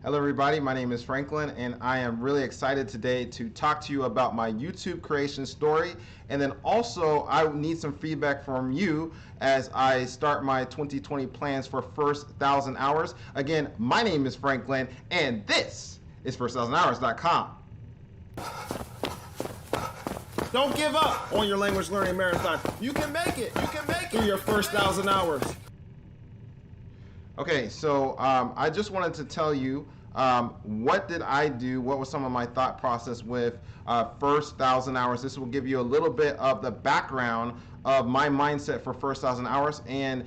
Hello everybody, my name is Franklin and I am really excited today to talk to you about my YouTube creation story, and then also I need some feedback from you as I start my 2020 plans for first 1,000 hours. Again, my name is Franklin and this is first1000hours.com. Don't give up on your language learning marathon. You can make it. You can make it through your first 1,000 hours. Okay, so I just wanted to tell you what did I do, what was some of my thought process with first 1,000 hours. This will give you a little bit of the background of my mindset for first 1,000 hours. And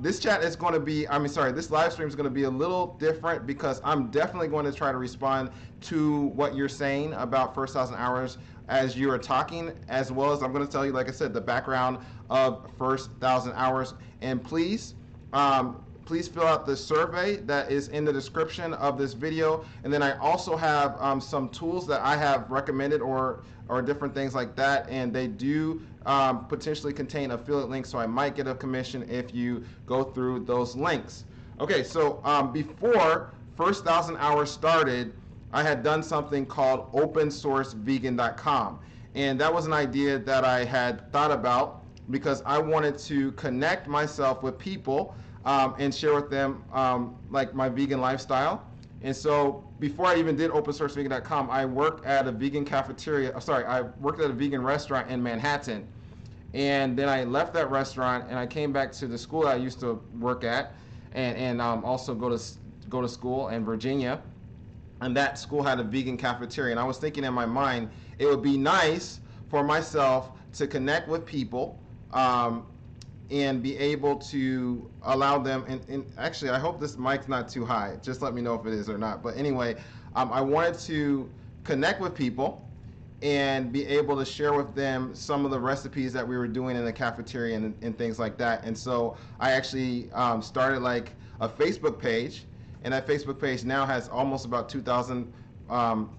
this chat is going to be, this live stream is going to be a little different because I'm definitely going to try to respond to what you're saying about first 1,000 hours as you are talking, as well as I'm going to tell you, like I said, the background of first 1,000 hours. And please fill out the survey that is in the description of this video. And then I also have some tools that I have recommended or different things like that. And they do potentially contain affiliate links, so I might get a commission if you go through those links. Okay, so before first 1,000 hours started, I had done something called opensourcevegan.com. And that was an idea that I had thought about because I wanted to connect myself with people and share with them like my vegan lifestyle. And so before I even did opensourcevegan.com, I worked at a vegan cafeteria. I worked at a vegan restaurant in Manhattan. And then I left that restaurant and I came back to the school I used to work at and also go to school in Virginia. And that school had a vegan cafeteria. And I was thinking in my mind, it would be nice for myself to connect with people and be able to allow them, and actually I hope this mic's not too high, just let me know if it is or not. But anyway, I wanted to connect with people and be able to share with them some of the recipes that we were doing in the cafeteria and things like that. And so I actually started like a Facebook page, and that Facebook page now has almost about 2,000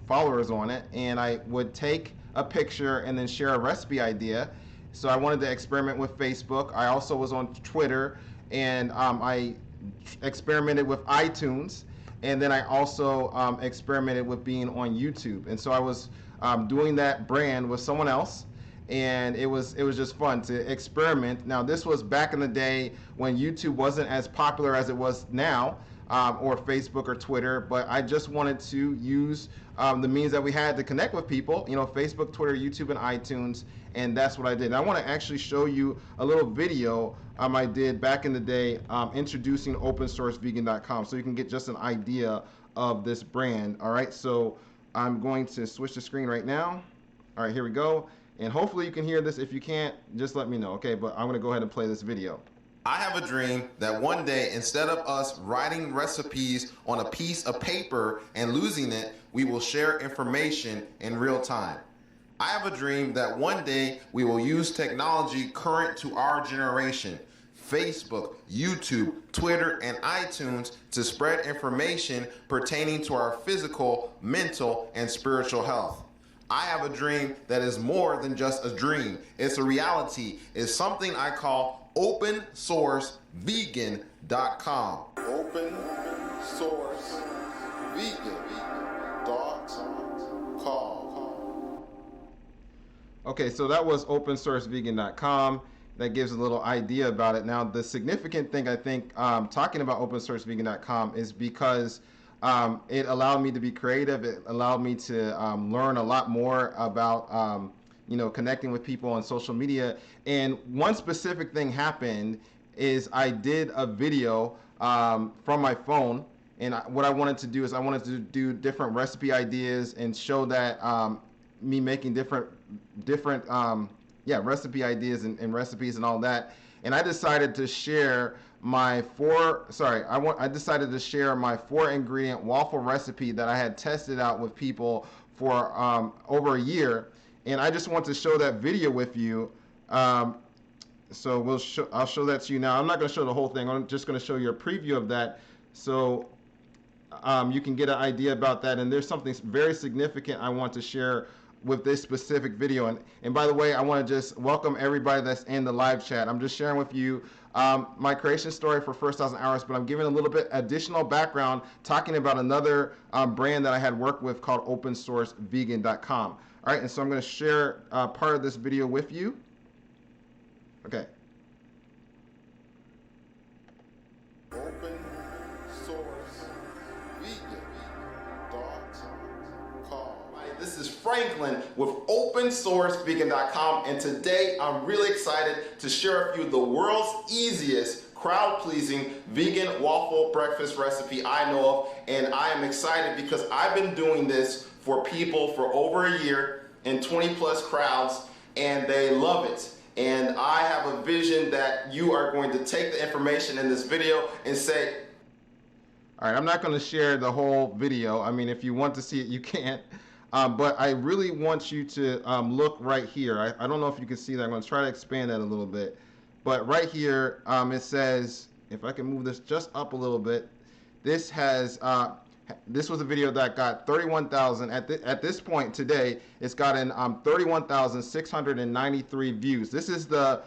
followers on it, and I would take a picture and then share a recipe idea. So I wanted to experiment with Facebook. I also was on Twitter, and I experimented with iTunes, and then I also experimented with being on YouTube. And so I was doing that brand with someone else, and it was just fun to experiment. Now this was back in the day when YouTube wasn't as popular as it was now, or Facebook or Twitter, but I just wanted to use the means that we had to connect with people, Facebook, Twitter, YouTube, and iTunes, and that's what I did. And I want to actually show you a little video I did back in the day introducing opensourcevegan.com, so you can get just an idea of this brand. All right, so I'm going to switch the screen right now. All right, here we go, and hopefully you can hear this. If you can't, just let me know, okay? But I'm going to go ahead and play this video. I have a dream that one day, instead of us writing recipes on a piece of paper and losing it, we will share information in real time. I have a dream that one day we will use technology current to our generation, Facebook, YouTube, Twitter, and iTunes, to spread information pertaining to our physical, mental, and spiritual health. I have a dream that is more than just a dream. It's a reality. It's something I call opensourcevegan.com. Opensourcevegan.com. Okay, so that was opensourcevegan.com. That gives a little idea about it. Now, the significant thing I think talking about opensourcevegan.com is because it allowed me to be creative. It allowed me to learn a lot more about connecting with people on social media. And one specific thing happened is I did a video from my phone, and what I wanted to do is I wanted to do different recipe ideas and show that me making different recipe ideas and recipes and all that. And I decided to share my four ingredient waffle recipe that I had tested out with people for over a year. And I just want to show that video with you. So I'll show that to you now. I'm not going to show the whole thing. I'm just going to show you a preview of that, so you can get an idea about that. And there's something very significant I want to share with this specific video. And by the way, I want to just welcome everybody that's in the live chat. I'm just sharing with you my creation story for First 1,000 Hours, but I'm giving a little bit additional background talking about another brand that I had worked with called OpenSourceVegan.com. All right, and so I'm going to share part of this video with you. Okay. This is Franklin with OpenSourceVegan.com, and today I'm really excited to share with you the world's easiest crowd-pleasing vegan waffle breakfast recipe I know of. And I am excited because I've been doing this for people for over a year in 20 plus crowds, and they love it. And I have a vision that you are going to take the information in this video and say, all right, I'm not going to share the whole video. I mean, if you want to see it, you can't. But I really want you to look right here. I don't know if you can see that. I'm going to try to expand that a little bit. But right here, it says, if I can move this just up a little bit, this has, this was a video that got 31,000. At this point today, it's gotten 31,693 views. This is the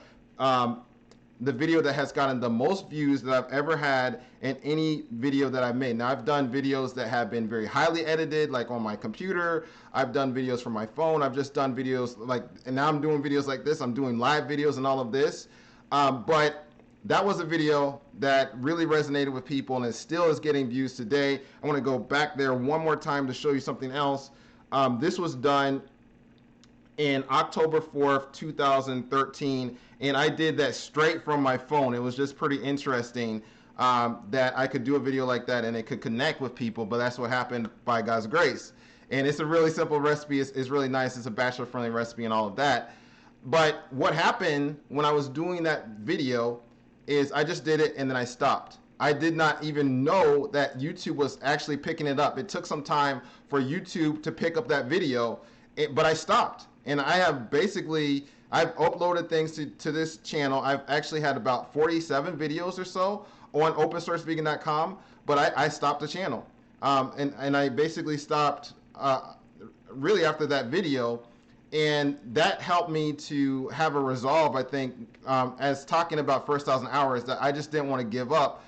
video that has gotten the most views that I've ever had in any video that I've made. Now, I've done videos that have been very highly edited, like on my computer. I've done videos from my phone. I've just done videos like, and now I'm doing videos like this. I'm doing live videos and all of this. But that was a video that really resonated with people, and it still is getting views today. I want to go back there one more time to show you something else. This was done in October 4th, 2013, and I did that straight from my phone. It was just pretty interesting that I could do a video like that and it could connect with people, but that's what happened by God's grace. And it's a really simple recipe. It's really nice. It's a bachelor-friendly recipe and all of that. But what happened when I was doing that video is I just did it and then I stopped. I did not even know that YouTube was actually picking it up. It took some time for YouTube to pick up that video, but I stopped. And I have basically, I've uploaded things to this channel. I've actually had about 47 videos or so on OpenSourceVegan.com, but I stopped the channel. And I basically stopped really after that video. And that helped me to have a resolve, I think, as talking about First 1,000 Hours, that I just didn't want to give up.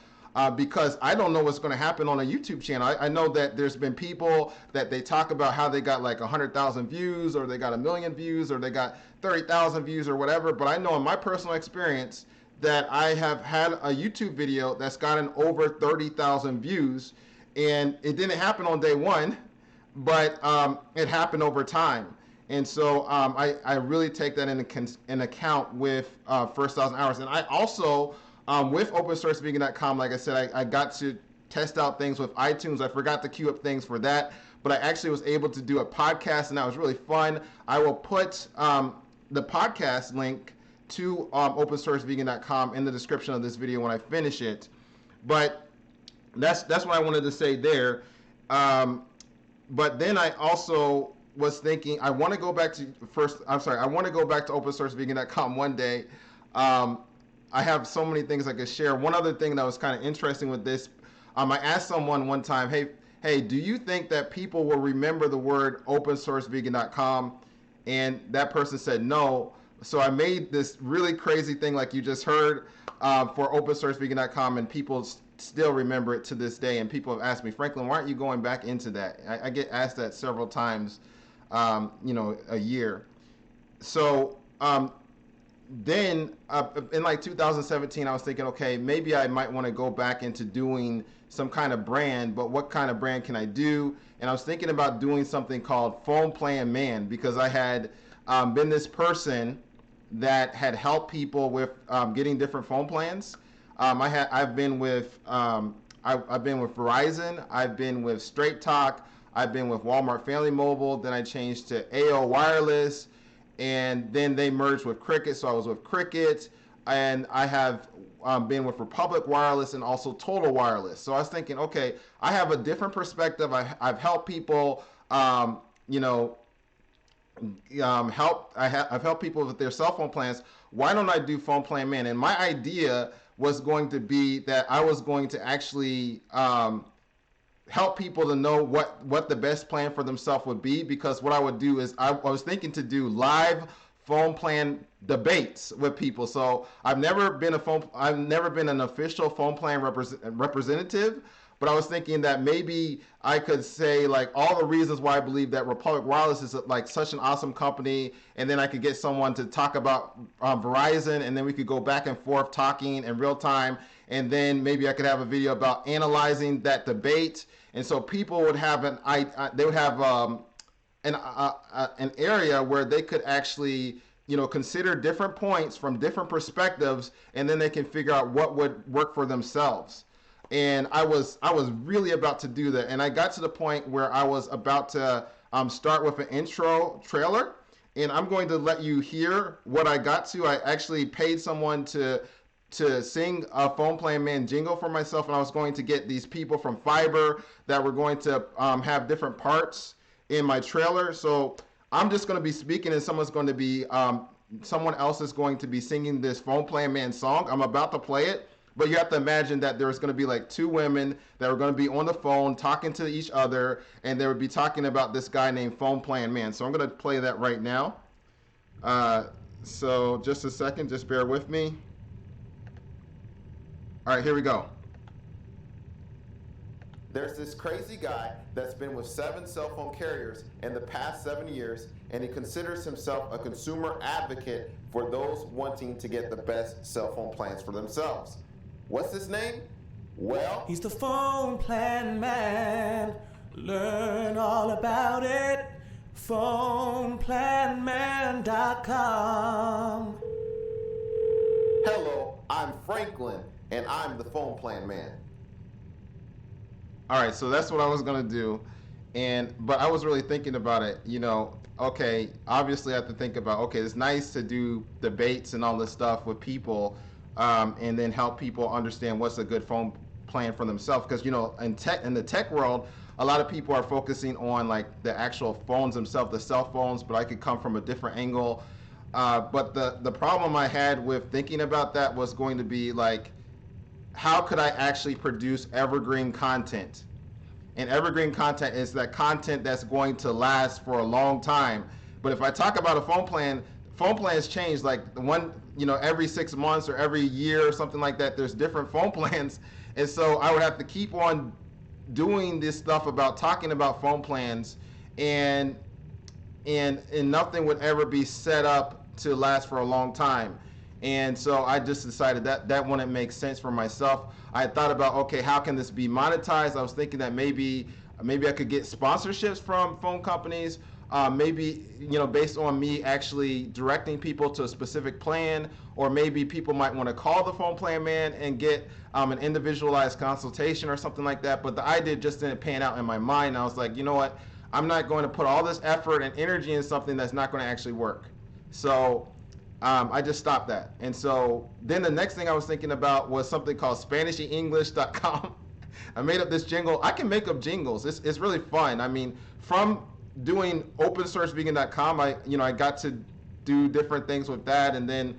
Because I don't know what's going to happen on a YouTube channel. I know that there's been people that they talk about how they got like 100,000 views, or they got 1 million views, or they got 30,000 views or whatever. But I know in my personal experience that I have had a YouTube video that's gotten over 30,000 views, and it didn't happen on day one, but it happened over time. And so I really take that in account with First 1,000 Hours. And I also, with OpenSourceVegan.com, like I said, I got to test out things with iTunes. I forgot to queue up things for that, but I actually was able to do a podcast, and that was really fun. I will put the podcast link to OpenSourceVegan.com in the description of this video when I finish it. But that's what I wanted to say there. But then I also was thinking I want to go back to OpenSourceVegan.com one day. I have so many things I could share. One other thing that was kind of interesting with this, I asked someone one time, hey, do you think that people will remember the word OpenSourceVegan.com? And that person said no. So I made this really crazy thing like you just heard for OpenSourceVegan.com, and people still remember it to this day. And people have asked me, Franklin, why aren't you going back into that? I get asked that several times, a year. So then in like 2017, I was thinking, okay, maybe I might want to go back into doing some kind of brand, but what kind of brand can I do? And I was thinking about doing something called Phone Plan Man, because I had been this person that had helped people with getting different phone plans. I've been with Verizon, I've been with Straight Talk, I've been with Walmart Family Mobile, then I changed to AO Wireless, and then they merged with Cricket, so I was with Cricket, and I have been with Republic Wireless and also Total Wireless. So I was thinking, okay, I have a different perspective. I've helped people, I've helped people with their cell phone plans. Why don't I do Phone Plan Man? And my idea was going to be that I was going to actually help people to know what the best plan for themselves would be, because what I would do is I was thinking to do live phone plan debates with people. So I've never been an official phone plan representative, but I was thinking that maybe I could say like all the reasons why I believe that Republic Wireless is like such an awesome company, and then I could get someone to talk about Verizon, and then we could go back and forth talking in real time, and then maybe I could have a video about analyzing that debate, and so people would have they would have an area where they could actually consider different points from different perspectives, and then they can figure out what would work for themselves. And I was really about to do that, and I got to the point where I was about to start with an intro trailer, and I'm going to let you hear what I got to. I actually paid someone to sing a Phone Plan Man jingle for myself, and I was going to get these people from Fiverr that were going to have different parts in my trailer. So I'm just going to be speaking, and someone else is going to be singing this Phone Plan Man song. I'm about to play it. But you have to imagine that there's going to be like two women that are going to be on the phone talking to each other, and they would be talking about this guy named Phone Plan Man. So I'm going to play that right now. So just a second, just bear with me. All right, here we go. There's this crazy guy that's been with 7 cell phone carriers in the past 7 years, and he considers himself a consumer advocate for those wanting to get the best cell phone plans for themselves. What's his name? Well, he's the Phone Plan Man. Learn all about it. PhonePlanMan.com. Hello, I'm Franklin, and I'm the Phone Plan Man. All right, so that's what I was gonna do, but I was really thinking about it. Okay, obviously I have to think about, okay, it's nice to do debates and all this stuff with people, and then help people understand what's a good phone plan for themselves. Because in the tech world, a lot of people are focusing on like the actual phones themselves, the cell phones. But I could come from a different angle. But the problem I had with thinking about that was going to be like, how could I actually produce evergreen content? And evergreen content is that content that's going to last for a long time. But if I talk about a phone plans change like every 6 months or every year or something like that. There's different phone plans. And so I would have to keep on doing this stuff about talking about phone plans, and nothing would ever be set up to last for a long time. And so I just decided that wouldn't make sense for myself. I thought about, okay, how can this be monetized? I was thinking that maybe I could get sponsorships from phone companies, maybe based on me actually directing people to a specific plan, or maybe people might want to call the Phone Plan Man and get an individualized consultation or something like that. But the idea just didn't pan out in my mind. I was like, you know what? I'm not going to put all this effort and energy in something that's not going to actually work. So I just stopped that. And so then the next thing I was thinking about was something called SpanishEnglish.com. I made up this jingle. I can make up jingles. It's really fun. I mean, from doing OpenSourceVegan.com, I got to do different things with that, and then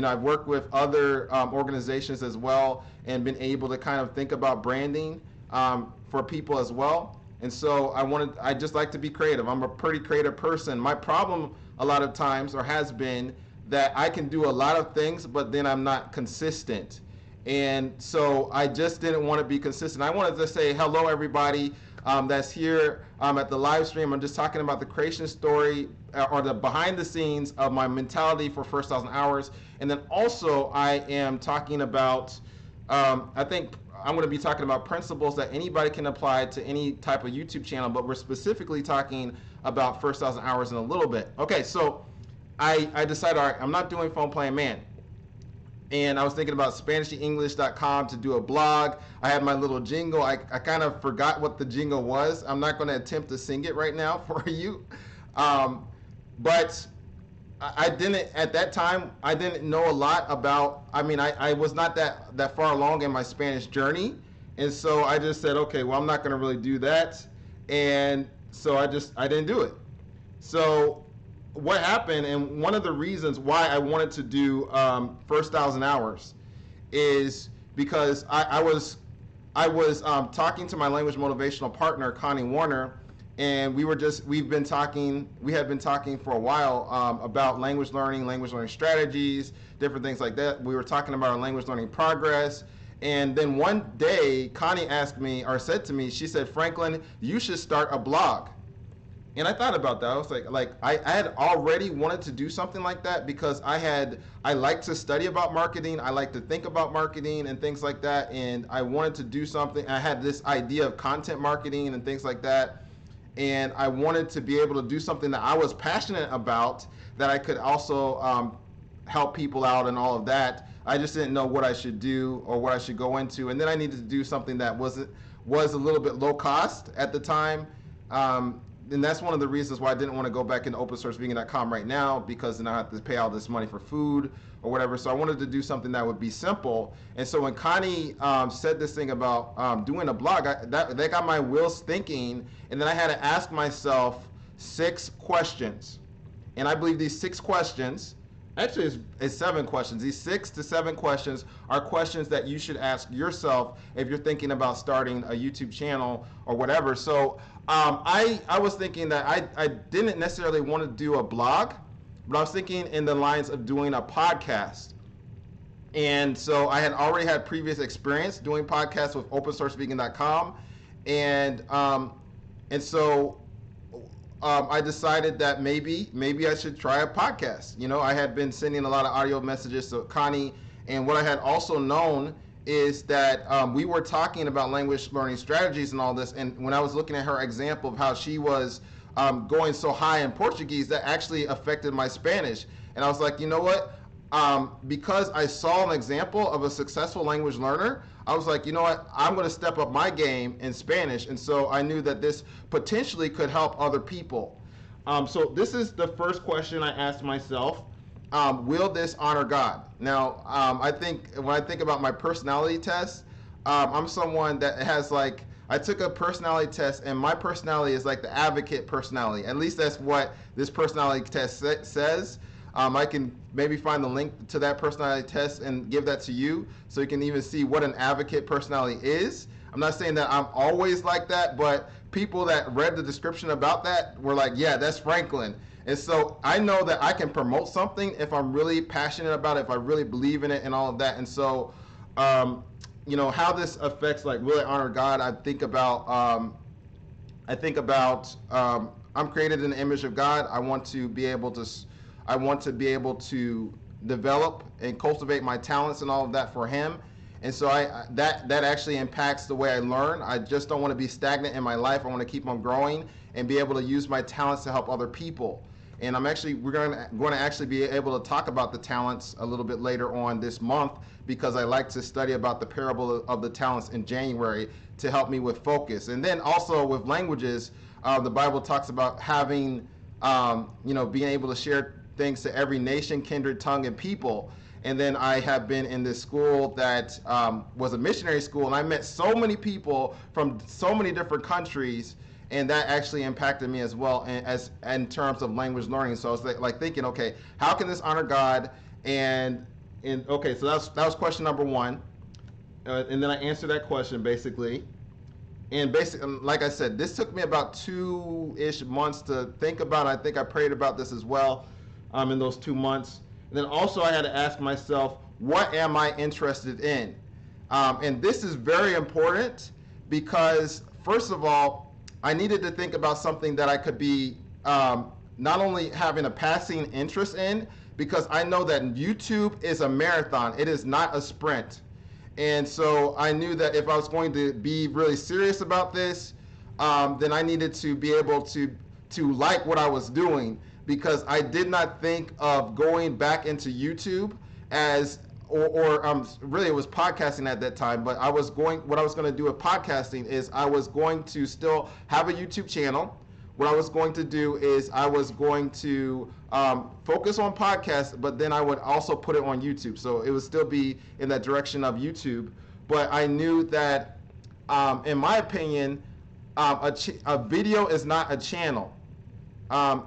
I've worked with other organizations as well, and been able to kind of think about branding for people as well. And so I just like to be creative. I'm a pretty creative person. My problem a lot of times, or has been, that I can do a lot of things, but then I'm not consistent. And so I just didn't want to be consistent. I wanted to say hello, everybody that's here at the live stream. I'm just talking about the creation story or the behind the scenes of my mentality for First 1,000 Hours. And then also I am talking about, I think I'm going to be talking about principles that anybody can apply to any type of YouTube channel, but we're specifically talking about First 1,000 Hours in a little bit. Okay, so I decided, all right, I'm not doing Phone Plan Man. And I was thinking about SpanishEnglish.com to do a blog. I had my little jingle. I kind of forgot what the jingle was. I'm not going to attempt to sing it right now for you. But I didn't, at that time, I didn't know a lot about, I was not that far along in my Spanish journey. And so I just said, okay, well, I'm not going to really do that. And so I didn't do it. So what happened, and one of the reasons why I wanted to do First 1,000 Hours is because I was talking to my language motivational partner, Connie Warner, and we had been talking for a while about language learning strategies, different things like that. We were talking about our language learning progress. And then one day, Connie said to me, she said, Franklin, you should start a blog. And I thought about that. I was like I had already wanted to do something like that because I like to study about marketing. I like to think about marketing and things like that. And I wanted to do something. I had this idea of content marketing and things like that. And I wanted to be able to do something that I was passionate about, that I could also help people out and all of that. I just didn't know what I should do or what I should go into. And then I needed to do something that was a little bit low cost at the time. And that's one of the reasons why I didn't want to go back into opensourcevegan.com right now, because then I have to pay all this money for food or whatever. So I wanted to do something that would be simple. And so when Connie said this thing about doing a blog, that got my wheels thinking. And then I had to ask myself 6 questions. And I believe these 6 questions, actually it's 7 questions. These 6 to 7 questions are questions that you should ask yourself if you're thinking about starting a YouTube channel or whatever. So I was thinking that I didn't necessarily want to do a blog, but I was thinking in the lines of doing a podcast. And so I had already had previous experience doing podcasts with opensourcevegan.com. And so I decided that maybe I should try a podcast. You know, I had been sending a lot of audio messages to Connie, and what I had also known is that we were talking about language learning strategies and all this, and when I was looking at her example of how she was going so high in Portuguese, that actually affected my Spanish. And I was like, you know what? Because I saw an example of a successful language learner, I was like, you know what? I'm going to step up my game in Spanish. And so I knew that this potentially could help other people. So this is the first question I asked myself. Will this honor God? Now, I think when I think about my personality test, I'm someone that has I took a personality test, and my personality is like the advocate personality. At least that's what this personality test says. I can maybe find the link to that personality test and give that to you so you can even see what an advocate personality is. I'm not saying that I'm always like that, but people that read the description about that were like, yeah, that's Franklin. And so I know that I can promote something if I'm really passionate about it, if I really believe in it and all of that. And so, you know, how this affects really honor God, I think about I'm created in the image of God. I want to be able to develop and cultivate my talents and all of that for Him. And so that actually impacts the way I learn. I just don't want to be stagnant in my life. I want to keep on growing and be able to use my talents to help other people. And we're going to actually be able to talk about the talents a little bit later on this month, because I like to study about the parable of the talents in January to help me with focus. And then also with languages, the Bible talks about having, being able to share things to every nation, kindred, tongue, and people. And then I have been in this school that was a missionary school, and I met so many people from so many different countries, and that actually impacted me as well in terms of language learning. So I was like thinking, okay, how can this honor God? And okay, so that was question number 1, and then I answered that question basically. And basically, like I said, this took me about 2-ish months to think about. I think I prayed about this as well in those 2 months. And then also I had to ask myself, what am I interested in? And this is very important because, first of all, I needed to think about something that I could be not only having a passing interest in, because I know that YouTube is a marathon. It is not a sprint. And so I knew that if I was going to be really serious about this, then I needed to be able to like what I was doing, because I did not think of going back into YouTube really it was podcasting at that time, but what I was going to do with podcasting is I was going to still have a YouTube channel. What I was going to do is I was going to focus on podcasts, but then I would also put it on YouTube. So it would still be in that direction of YouTube. But I knew that, in my opinion, a video is not a channel.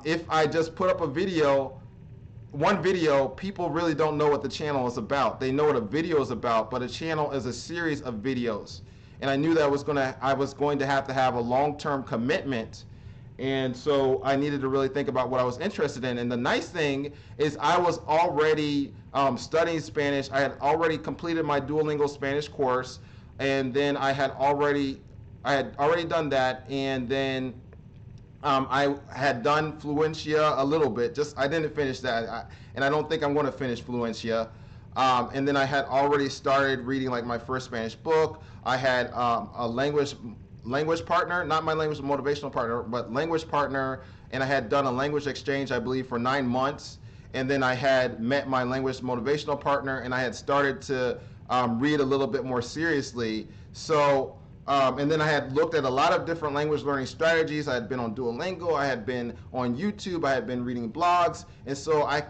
If I just put up one video, people really don't know what the channel is about. They know what a video is about, but a channel is a series of videos. And I knew that I was going to have a long-term commitment. And so I needed to really think about what I was interested in. And the nice thing is I was already studying Spanish. I had already completed my Duolingo Spanish course, and then I had already done that, and then I had done Fluentia a little bit. Just I didn't finish that, and I don't think I'm going to finish Fluentia. And then I had already started reading like my first Spanish book. I had a language partner, not my language motivational partner, but language partner, and I had done a language exchange, I believe, for 9 months. And then I had met my language motivational partner, and I had started to read a little bit more seriously. So, and then I had looked at a lot of different language learning strategies. I had been on Duolingo, I had been on YouTube, I had been reading blogs, and so I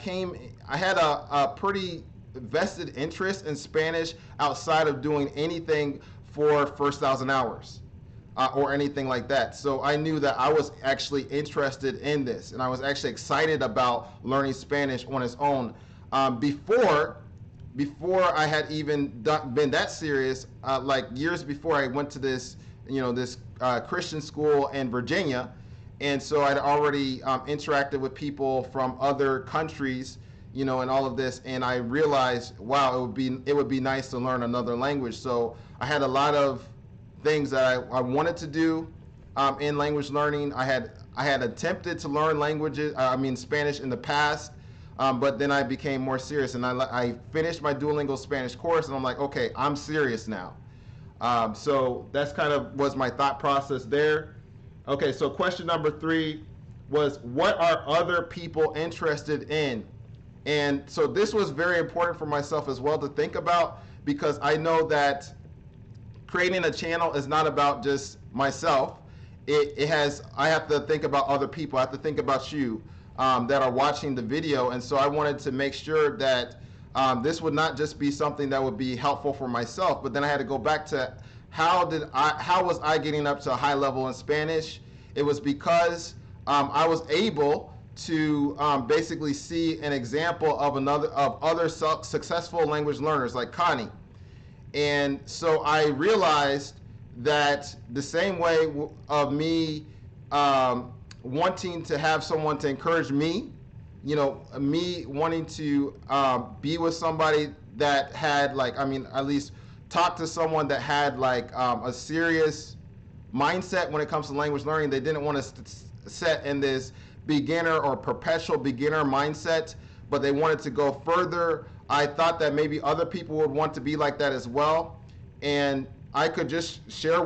had a pretty vested interest in Spanish outside of doing anything for first 1,000 hours. Or anything like that. So I knew that I was actually interested in this, and I was actually excited about learning Spanish on its own. Before I had even been that serious, like years before, I went to this Christian school in Virginia, and so I'd already interacted with people from other countries, and all of this, and I realized, wow, it would be nice to learn another language. So I had a lot of things that I wanted to do in language learning. I had attempted to learn Spanish in the past, but then I became more serious, and I finished my Duolingo Spanish course, and I'm like, okay, I'm serious now. So that's kind of was my thought process there. Okay, so question number 3 was, what are other people interested in? And so this was very important for myself as well to think about, because I know that creating a channel is not about just myself. I have to think about other people. I have to think about you that are watching the video. And so I wanted to make sure that this would not just be something that would be helpful for myself, but then I had to go back to how was I getting up to a high level in Spanish? It was because I was able to basically see an example of other successful language learners like Connie. And so I realized that the same way of me wanting to have someone to encourage me, me wanting to be with somebody that had at least talk to someone that had a serious mindset when it comes to language learning. They didn't want to set in this beginner or perpetual beginner mindset, but they wanted to go further. I thought that maybe other people would want to be like that as well, and I could just share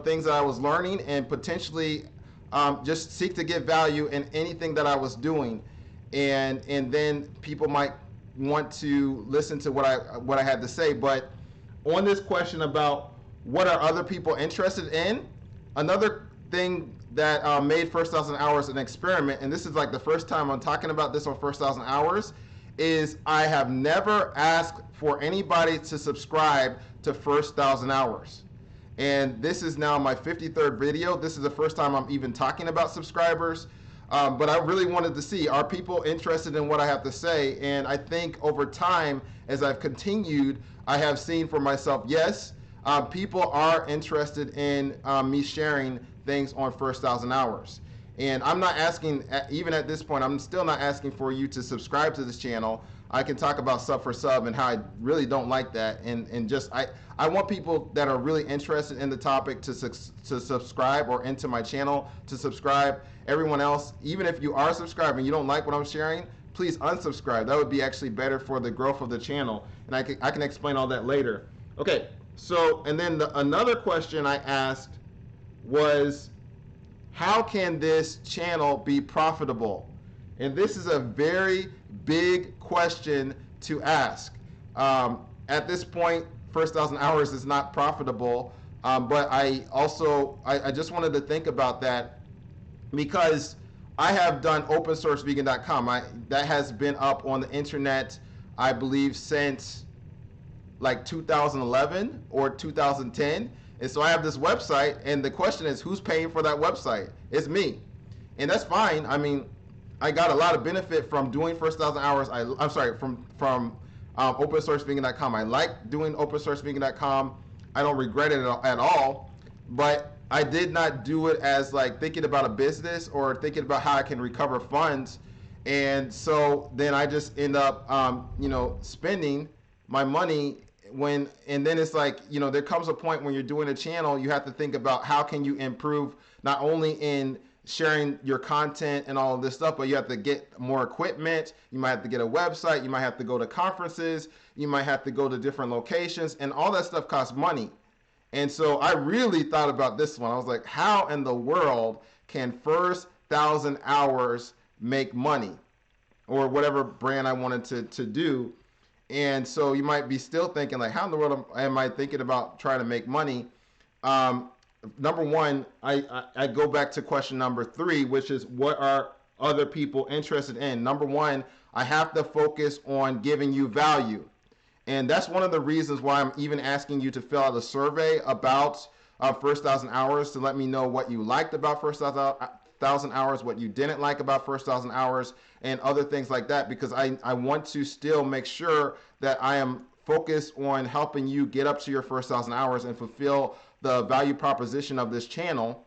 things that I was learning, and potentially just seek to get value in anything that I was doing, and then people might want to listen to what I had to say. But on this question about what are other people interested in, another thing that made First 1,000 Hours an experiment, and this is like the first time I'm talking about this on First 1,000 Hours, is I have never asked for anybody to subscribe to First 1,000 Hours. And this is now my 53rd video. This is the first time I'm even talking about subscribers. But I really wanted to see, are people interested in what I have to say? And I think over time, as I've continued, I have seen for myself, yes, people are interested in me sharing things on First 1,000 Hours. And I'm not asking, even at this point, I'm still not asking for you to subscribe to this channel. I can talk about sub for sub and how I really don't like that. And just, I want people that are really interested in the topic to subscribe, or into my channel to subscribe. Everyone else, even if you are subscribing, you don't like what I'm sharing, please unsubscribe. That would be actually better for the growth of the channel. And I can explain all that later. Okay, so, and then another question I asked was, how can this channel be profitable? And this is a very big question to ask. At this point, First 1,000 Hours is not profitable, but I just wanted to think about that, because I have done opensourcevegan.com. That has been up on the internet, I believe, since like 2011 or 2010. And so I have this website, and the question is, who's paying for that website? It's me. And that's fine. I mean, I got a lot of benefit from doing First 1,000 Hours. I'm sorry, from opensourcevegan.com. I like doing opensourcevegan.com. I don't regret it at all. But I did not do it as like thinking about a business or thinking about how I can recover funds. And so then I just end up, spending my money and then it's like, there comes a point when you're doing a channel, you have to think about how can you improve not only in sharing your content and all of this stuff, but you have to get more equipment. You might have to get a website. You might have to go to conferences. You might have to go to different locations, and all that stuff costs money. And so I really thought about this one. I was like, how in the world can first 1,000 hours make money, or whatever brand I wanted to do? And so you might be still thinking like, how in the world am I thinking about trying to make money? Number one, I go back to question number 3, which is what are other people interested in? Number one, I have to focus on giving you value. And that's one of the reasons why I'm even asking you to fill out a survey about first 1,000 hours, to let me know what you liked about first 1,000 hours, what you didn't like about first 1,000 hours, and other things like that, because I want to still make sure that I am focused on helping you get up to your first 1,000 hours and fulfill the value proposition of this channel.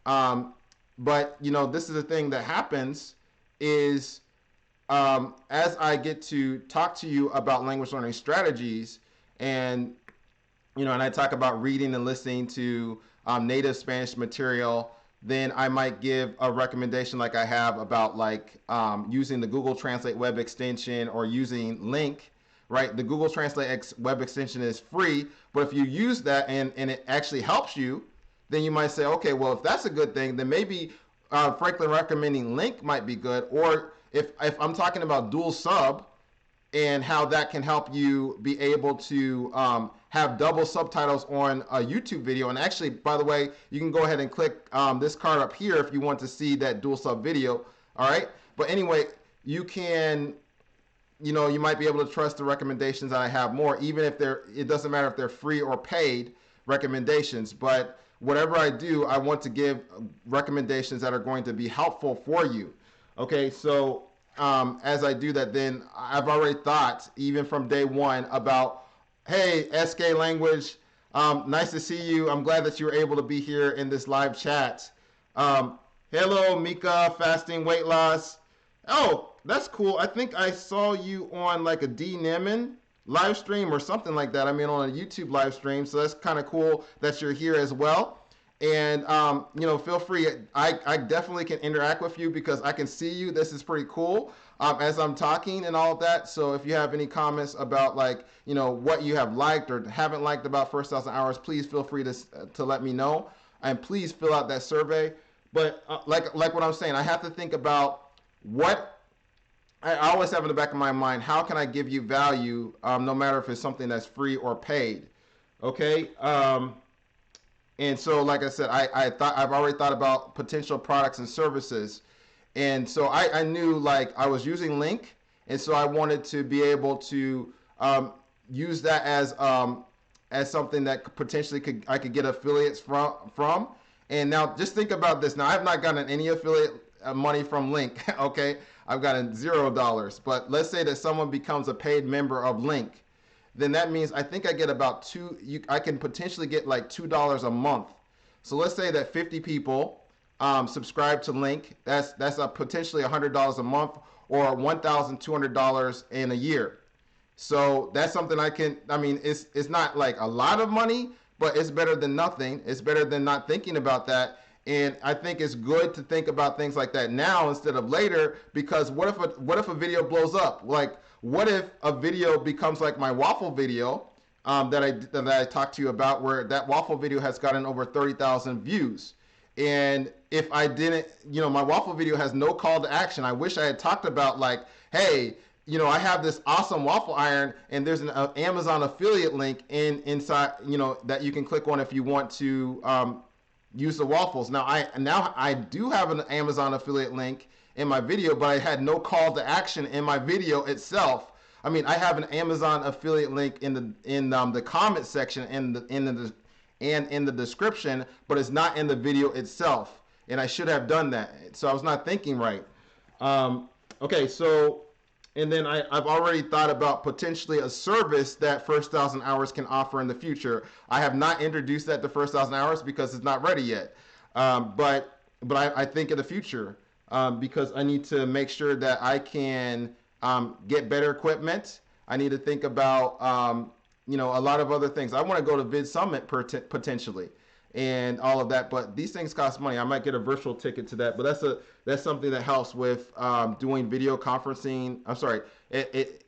But this is the thing that happens is as I get to talk to you about language learning strategies, and and I talk about reading and listening to native Spanish material, then I might give a recommendation like I have about like using the Google Translate web extension or using Link, right? The Google Translate web extension is free, but if you use that and it actually helps you, then you might say, okay, well, if that's a good thing, then maybe frankly recommending Link might be good. Or if I'm talking about dual sub and how that can help you be able to have double subtitles on a YouTube video. And actually, by the way, you can go ahead and click this card up here if you want to see that dual sub video. All right. But anyway, you can, you might be able to trust the recommendations that I have more, even if it doesn't matter if they're free or paid recommendations. But whatever I do, I want to give recommendations that are going to be helpful for you. Okay, so as I do that, then I've already thought, even from day one, about, hey, SK Language, nice to see you. I'm glad that you were able to be here in this live chat. Hello, Mika, fasting weight loss. Oh, that's cool. I think I saw you on like a D. Neman live stream or something like that. I mean, on a YouTube live stream. So that's kind of cool that you're here as well. And, feel free. I definitely can interact with you because I can see you. This is pretty cool as I'm talking and all of that. So if you have any comments about like, what you have liked or haven't liked about first 1,000 hours, please feel free to let me know. And please fill out that survey. But like what I'm saying, I have to think about what I always have in the back of my mind. How can I give you value no matter if it's something that's free or paid? Okay. And so, like I said, I've already thought about potential products and services. And so I knew like I was using Link. And so I wanted to be able to use that as something that potentially I could get affiliates from. And now just think about this. Now, I have not gotten any affiliate money from Link. Okay. I've gotten $0. But let's say that someone becomes a paid member of Link. Then that means I think I get about I can potentially get like $2 a month. So let's say that 50 people subscribe to Link. That's potentially $100 a month or $1,200 in a year. So that's something it's not like a lot of money, but it's better than nothing. It's better than not thinking about that. And I think it's good to think about things like that now instead of later, because what if a video blows up? Like, what if a video becomes like my waffle video that I talked to you about, where that waffle video has gotten over 30,000 views? And if I didn't, my waffle video has no call to action. I wish I had talked about like, hey, I have this awesome waffle iron and there's an Amazon affiliate link inside, that you can click on if you want to use the waffles. Now I do have an Amazon affiliate link in my video, but I had no call to action in my video itself. I mean, I have an Amazon affiliate link in the comment section and in the description, but it's not in the video itself. And I should have done that. So I was not thinking right. Okay, so and then I've already thought about potentially a service that First 1,000 Hours can offer in the future. I have not introduced that to First 1,000 Hours because it's not ready yet. But I think in the future, because I need to make sure that I can get better equipment. I need to think about a lot of other things. I want to go to Vid Summit potentially, and all of that. But these things cost money. I might get a virtual ticket to that. But that's something that helps with doing video conferencing. I'm sorry.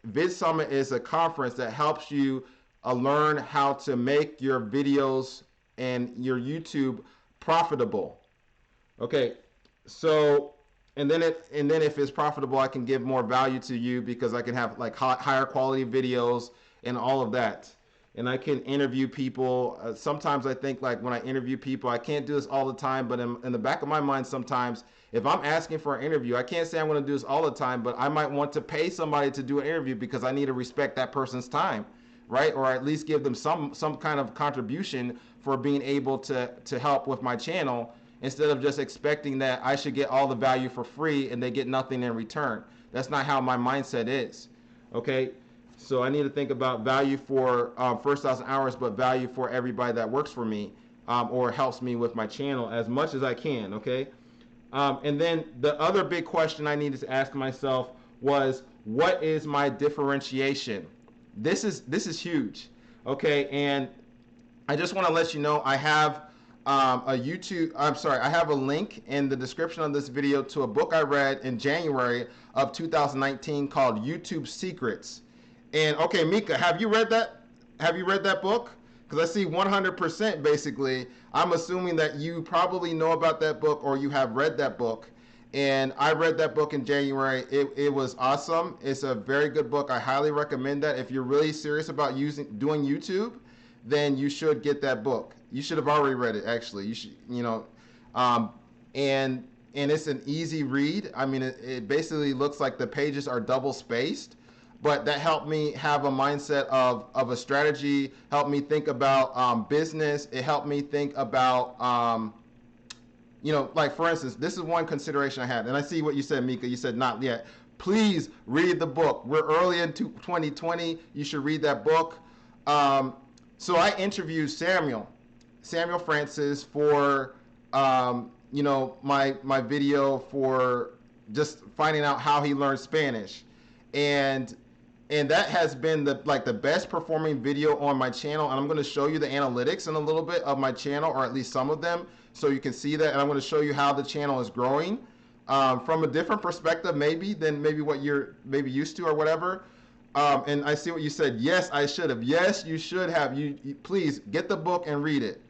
Vid Summit is a conference that helps you learn how to make your videos and your YouTube profitable. Okay, so and then if it's profitable, I can give more value to you because I can have like higher quality videos and all of that. And I can interview people. Sometimes I think like when I interview people, I can't do this all the time, but in the back of my mind sometimes, if I'm asking for an interview, I can't say I'm going to do this all the time, but I might want to pay somebody to do an interview because I need to respect that person's time, right? Or at least give them some kind of contribution for being able to help with my channel, instead of just expecting that I should get all the value for free and they get nothing in return. That's not how my mindset is, okay? So I need to think about value for First 1,000 Hours, but value for everybody that works for me or helps me with my channel as much as I can, okay? And then the other big question I needed to ask myself was, what is my differentiation? This is huge, okay? And I just want to let you know I have I have a link in the description of this video to a book I read in January of 2019 called YouTube Secrets. And okay, Mika, have you read that? Have you read that book? Because I see 100% basically. I'm assuming that you probably know about that book or you have read that book. And I read that book in January. It was awesome. It's a very good book. I highly recommend that. If you're really serious about doing YouTube, then you should get that book. You should have already read it, actually. You should, and it's an easy read. I mean, it basically looks like the pages are double spaced, but that helped me have a mindset of a strategy, helped me think about business. It helped me think about, like for instance, this is one consideration I had, and I see what you said, Mika. You said not yet. Please read the book. We're early into 2020. You should read that book. So I interviewed Samuel Francis for, my video for just finding out how he learned Spanish. And that has been the best performing video on my channel. And I'm going to show you the analytics in a little bit of my channel, or at least some of them, so you can see that. And I'm going to show you how the channel is growing from a different perspective, than what you're maybe used to or whatever. And I see what you said. Yes, I should have. Yes, you should have. You please get the book and read it.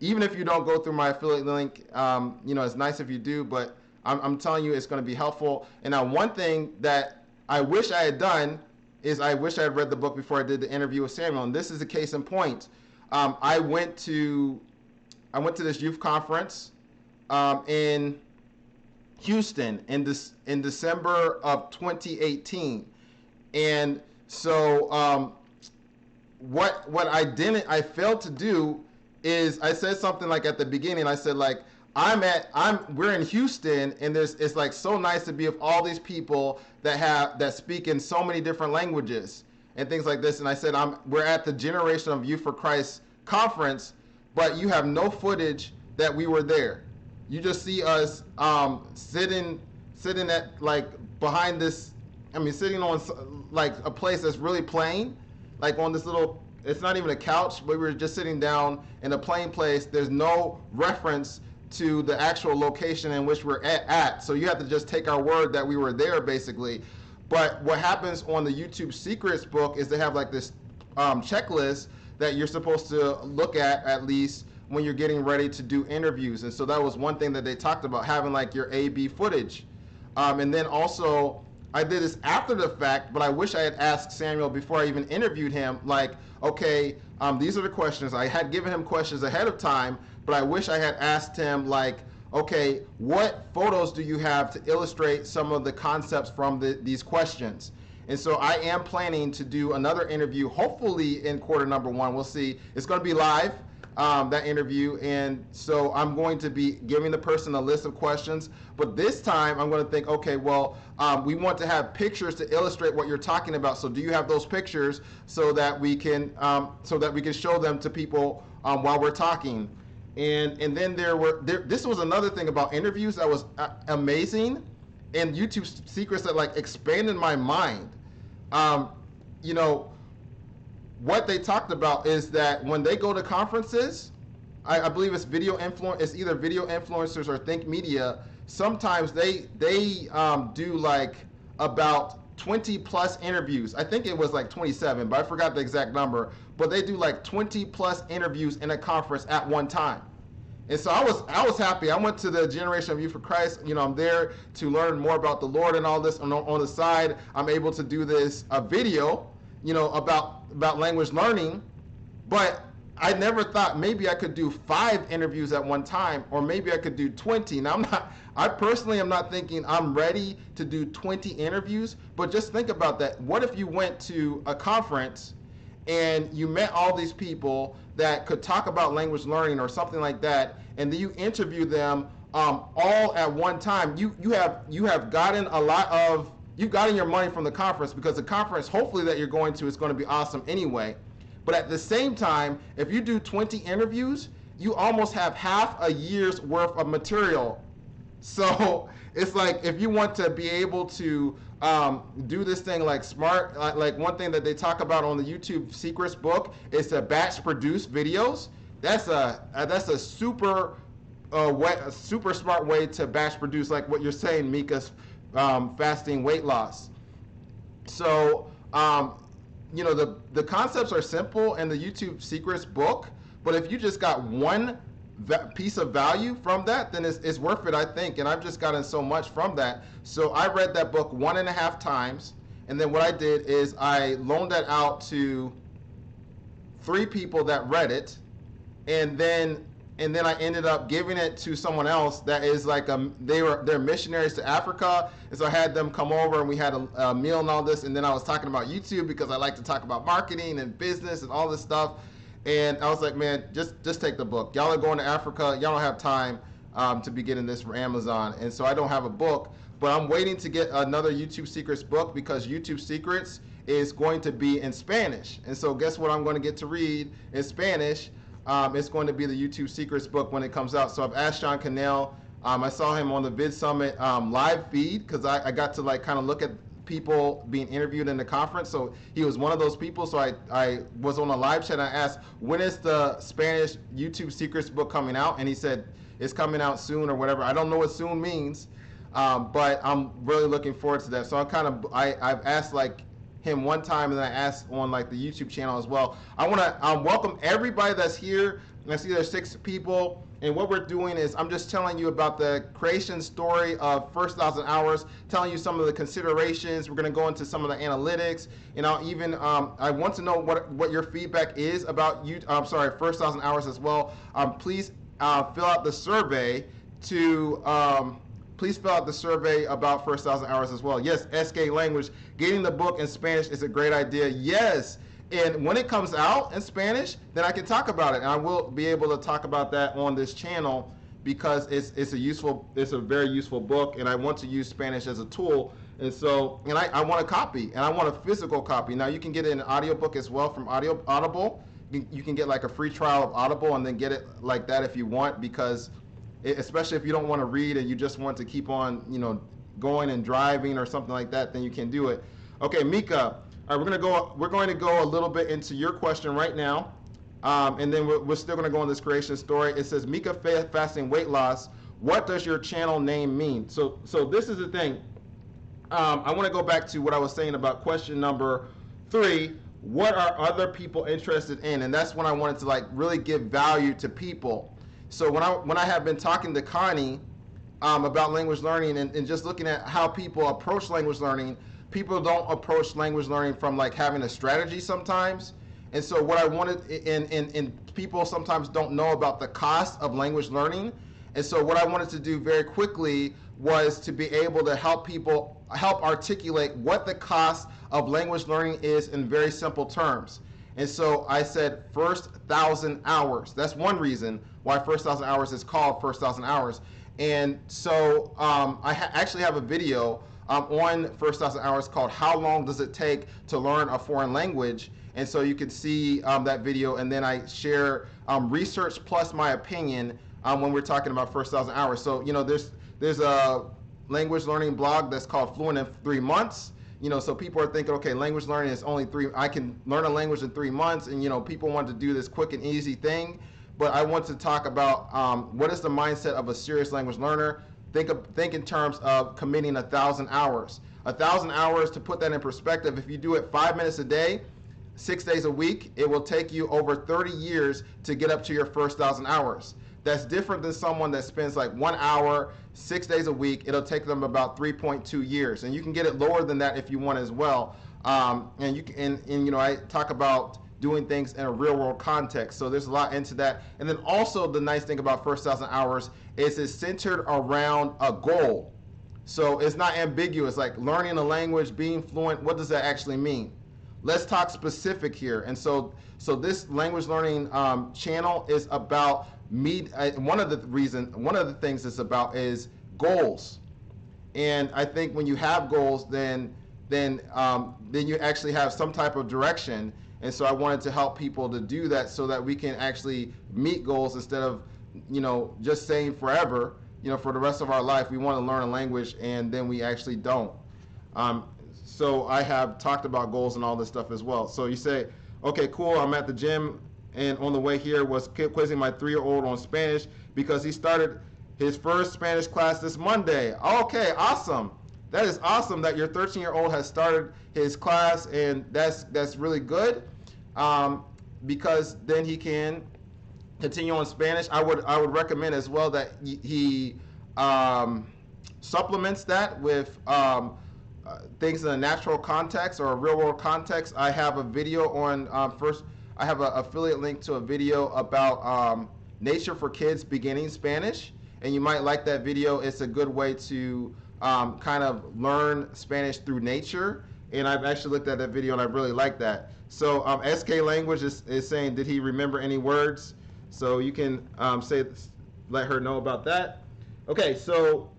Even if you don't go through my affiliate link, it's nice if you do, but I'm telling you it's going to be helpful. And now one thing that I wish I had done is I wish I had read the book before I did the interview with Samuel. And this is a case in point. I went to this youth conference in Houston in December of 2018. And so what I failed to do is I said something like at the beginning. I said like we're in Houston, and it's like so nice to be with all these people that speak in so many different languages and things like this. And I said we're at the Generation of Youth for Christ conference, but you have no footage that we were there. You just see us sitting at like behind this. I mean, sitting on like a place that's really plain, like on this little, it's not even a couch, but we were just sitting down in a plain place. There's no reference to the actual location in which we're at. So you have to just take our word that we were there, basically. But what happens on the YouTube Secrets book is they have like this checklist that you're supposed to look at least when you're getting ready to do interviews. And so that was one thing that they talked about, having like your A/B footage. And then also, I did this after the fact, but I wish I had asked Samuel before I even interviewed him, like, okay, these are the questions. I had given him questions ahead of time, but I wish I had asked him, like, okay, what photos do you have to illustrate some of the concepts from these questions? And so I am planning to do another interview, hopefully in quarter number 1. We'll see. It's going to be live. that interview. And so I'm going to be giving the person a list of questions. But this time I'm going to think, okay, well, we want to have pictures to illustrate what you're talking about. So do you have those pictures so that we can show them to people while we're talking? And then this was another thing about interviews that was amazing, and YouTube secrets that like expanded my mind. You know, what they talked about is that when they go to conferences, I believe it's it's either video influencers or Think Media. Sometimes they do like about 20 plus interviews. I think it was like 27, but I forgot the exact number. But they do like 20 plus interviews in a conference at one time. And so I was happy. I went to the Generation of Youth for Christ. You know, I'm there to learn more about the Lord and all this. On the side, I'm able to do this video, you know, about language learning. But I never thought maybe I could do 5 interviews at one time, or maybe I could do 20. Now I personally am not thinking I'm ready to do 20 interviews, but just think about that. What if you went to a conference and you met all these people that could talk about language learning or something like that, and then you interview them all at one time? You have gotten you've gotten your money from the conference, because the conference hopefully that you're going to is going to be awesome anyway. But at the same time, if you do 20 interviews, you almost have half a year's worth of material. So it's like, if you want to be able to do this thing like smart, like one thing that they talk about on the YouTube Secrets book is to batch produce videos. That's a super super smart way to batch produce, like what you're saying, Mika's fasting weight loss. So you know, the concepts are simple in the YouTube Secrets book, but if you just got one piece of value from that, then it's worth it, I think. And I've just gotten so much from that. So I read that book 1.5 times, and then what I did is I loaned that out to 3 people that read it, and then I ended up giving it to someone else that is like they're missionaries to Africa, and so I had them come over and we had a meal and all this, and then I was talking about YouTube because I like to talk about marketing and business and all this stuff. And I was like, man, just take the book. Y'all are going to Africa. Y'all don't have time to be getting this from Amazon. And so I don't have a book, but I'm waiting to get another YouTube Secrets book, because YouTube Secrets is going to be in Spanish. And so guess what I'm going to get to read in Spanish? It's going to be the YouTube Secrets book when it comes out. So I've asked Sean Cannell. I saw him on the Vid Summit live feed, because I got to like kind of look at people being interviewed in the conference. So he was one of those people. So I was on a live chat and I asked, when is the Spanish YouTube Secrets book coming out? And he said it's coming out soon or whatever. I don't know what soon means, but I'm really looking forward to that. So I've asked like him one time, and then I asked on like the YouTube channel as well. I want to welcome everybody that's here. I see there's 6 people. And what we're doing is I'm just telling you about the creation story of First 1,000 Hours, telling you some of the considerations. We're going to go into some of the analytics. And I'll even, I want to know what your feedback is about First 1,000 Hours as well. Please fill out the survey please fill out the survey about First 1,000 Hours as well. Yes, SK Language, getting the book in Spanish is a great idea. Yes. And when it comes out in Spanish, then I can talk about it. And I will be able to talk about that on this channel, because it's a very useful book, and I want to use Spanish as a tool. And so, and I want a copy, and I want a physical copy. Now you can get it in an audiobook as well from Audible. You can get like a free trial of Audible and then get it like that if you want, because especially if you don't want to read and you just want to keep on, you know, going and driving or something like that, then you can do it. Okay, Mika. All right, we're going to go a little bit into your question right now, and then we're still going to go on this creation story. It says, Mika fasting weight loss. What does your channel name mean? So this is the thing. I want to go back to what I was saying about question number 3. What are other people interested in? And that's when I wanted to like really give value to people. So when I have been talking to Connie about language learning and just looking at how people approach language learning, people don't approach language learning from like having a strategy sometimes. And so what I wanted, and people sometimes don't know about the cost of language learning. And so what I wanted to do very quickly was to be able to help people help articulate what the cost of language learning is in very simple terms. And so I said first 1,000 hours. That's one reason why first 1,000 hours is called first 1,000 hours. And so I actually have a video on first 1,000 hours called How Long Does It Take to Learn a Foreign Language? And so you can see that video, and then I share research plus my opinion when we're talking about first 1,000 hours. So, you know, there's a language learning blog that's called Fluent in 3 months. You know, so people are thinking, okay, language learning is only I can learn a language in 3 months, and, you know, people want to do this quick and easy thing. But I want to talk about what is the mindset of a serious language learner. Think in terms of committing 1,000 hours. 1,000 hours, to put that in perspective, if you do it 5 minutes a day, 6 days a week, it will take you over 30 years to get up to your first 1,000 hours. That's different than someone that spends like 1 hour, 6 days a week. It'll take them about 3.2 years. And you can get it lower than that if you want as well. And you know, I talk about doing things in a real world context. So there's a lot into that. And then also the nice thing about first 1,000 hours is it's centered around a goal. So it's not ambiguous, like learning a language, being fluent, what does that actually mean? Let's talk specific here. And so this language learning channel is about me. One of the things it's about is goals. And I think when you have goals, then you actually have some type of direction. And so I wanted to help people to do that so that we can actually meet goals instead of, you know, just saying forever, you know, for the rest of our life, we want to learn a language and then we actually don't. So I have talked about goals and all this stuff as well. So you say, okay, cool, I'm at the gym and on the way here was quizzing my 3-year-old on Spanish because he started his first Spanish class this Monday. Okay, awesome. That is awesome that your 13-year-old has started his class, and that's really good because then he can continue on Spanish. I would recommend as well that he supplements that with things in a natural context or a real world context. I have a video on I have an affiliate link to a video about Nature for Kids Beginning Spanish, and you might like that video. It's a good way to kind of learn Spanish through nature, and I've actually looked at that video and I really like that. So SK Language is saying, did he remember any words? So you can let her know about that. Okay, so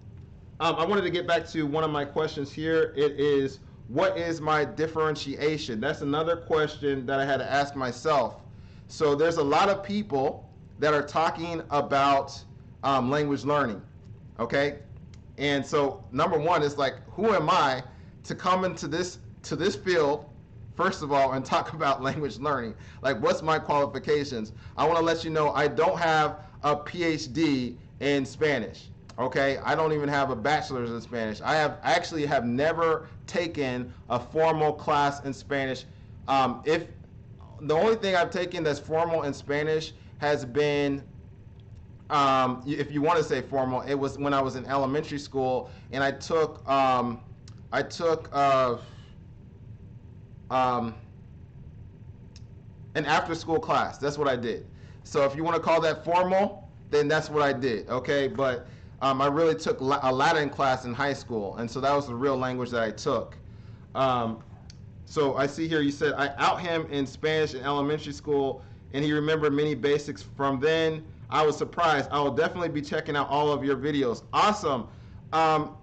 I wanted to get back to one of my questions here. It is, what is my differentiation? That's another question that I had to ask myself. So there's a lot of people that are talking about language learning, okay? And so number one is like, who am I to come into this field, first of all, and talk about language learning? Like, what's my qualifications? I want to let you know I don't have a PhD in Spanish. Okay, I don't even have a bachelor's in Spanish. I actually have never taken a formal class in Spanish. If the only thing I've taken that's formal in Spanish has been, if you want to say formal, it was when I was in elementary school, and I took an after-school class. That's what I did. So if you want to call that formal, then that's what I did. Okay, but I really took a Latin class in high school, and so that was the real language that I took. So I see here you said, I out him in Spanish in elementary school, and he remembered many basics from then. I was surprised. I will definitely be checking out all of your videos. Awesome.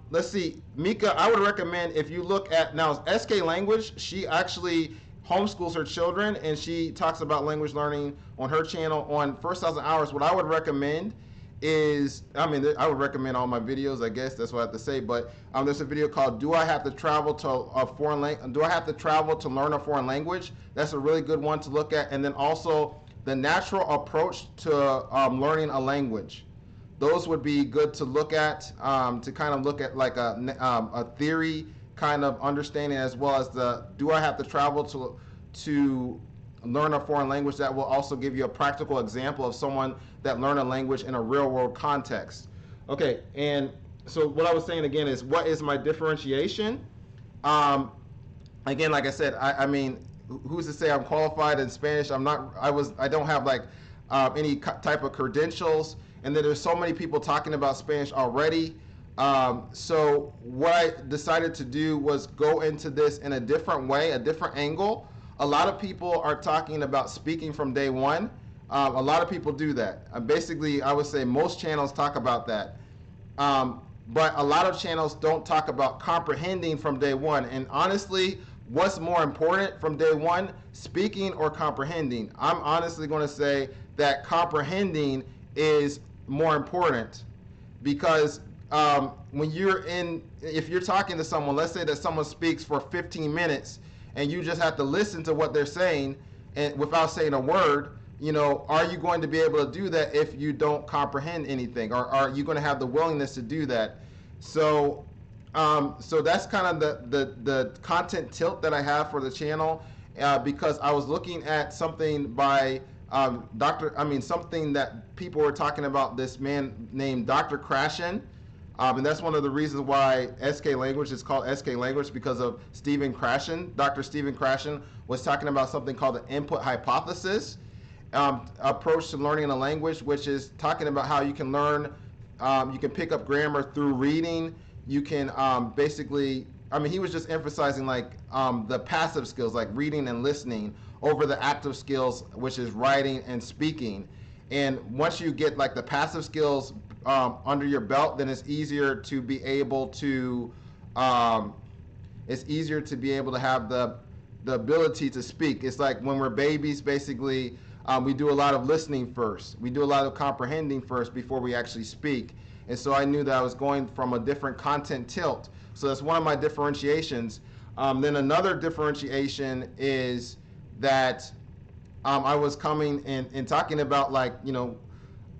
Let's see, Mika, I would recommend if you look at, now SK Language, she actually homeschools her children, and she talks about language learning on her channel on First 1,000 Hours. What I would recommend is, I would recommend all my videos, I guess that's what I have to say, but there's a video called Do I Have to Travel to Learn a Foreign Language? That's a really good one to look at. And then also the natural approach to learning a language. Those would be good to look at, to kind of look at like a theory kind of understanding, as well as the Do I Have to Travel to Learn a Foreign Language? That will also give you a practical example of someone that learned a language in a real world context. Okay, and so what I was saying again is, what is my differentiation? Again, like I said, I mean, who's to say I'm qualified in Spanish? I don't have like any type of credentials, and then there's so many people talking about Spanish already. So what I decided to do was go into this in a different way, a different angle a lot of people are talking about speaking from day one. A lot of people do that. Basically, I would say most channels talk about that. But a lot of channels don't talk about comprehending from day one. And honestly, what's more important from day one, speaking or comprehending? I'm honestly going to say that comprehending is more important, because if you're talking to someone, let's say that someone speaks for 15 minutes and you just have to listen to what they're saying and without saying a word, are you going to be able to do that if you don't comprehend anything? Or are you going to have the willingness to do that? So that's kind of the content tilt that I have for the channel, because I was looking at something by something that people were talking about, this man named Dr. Krashen. And that's one of the reasons why SK Language is called SK Language, because of Stephen Krashen. Dr. Stephen Krashen was talking about something called the input hypothesis approach to learning a language, which is talking about how you can learn, you can pick up grammar through reading. You can he was just emphasizing the passive skills like reading and listening over the active skills, which is writing and speaking. And once you get the passive skills under your belt, then it's easier to be able to have the ability to speak. It's like when we're babies, basically, we do a lot of listening first. We do a lot of comprehending first before we actually speak. And so I knew that I was going from a different content tilt. So that's one of my differentiations. Then another differentiation is that I was coming and talking about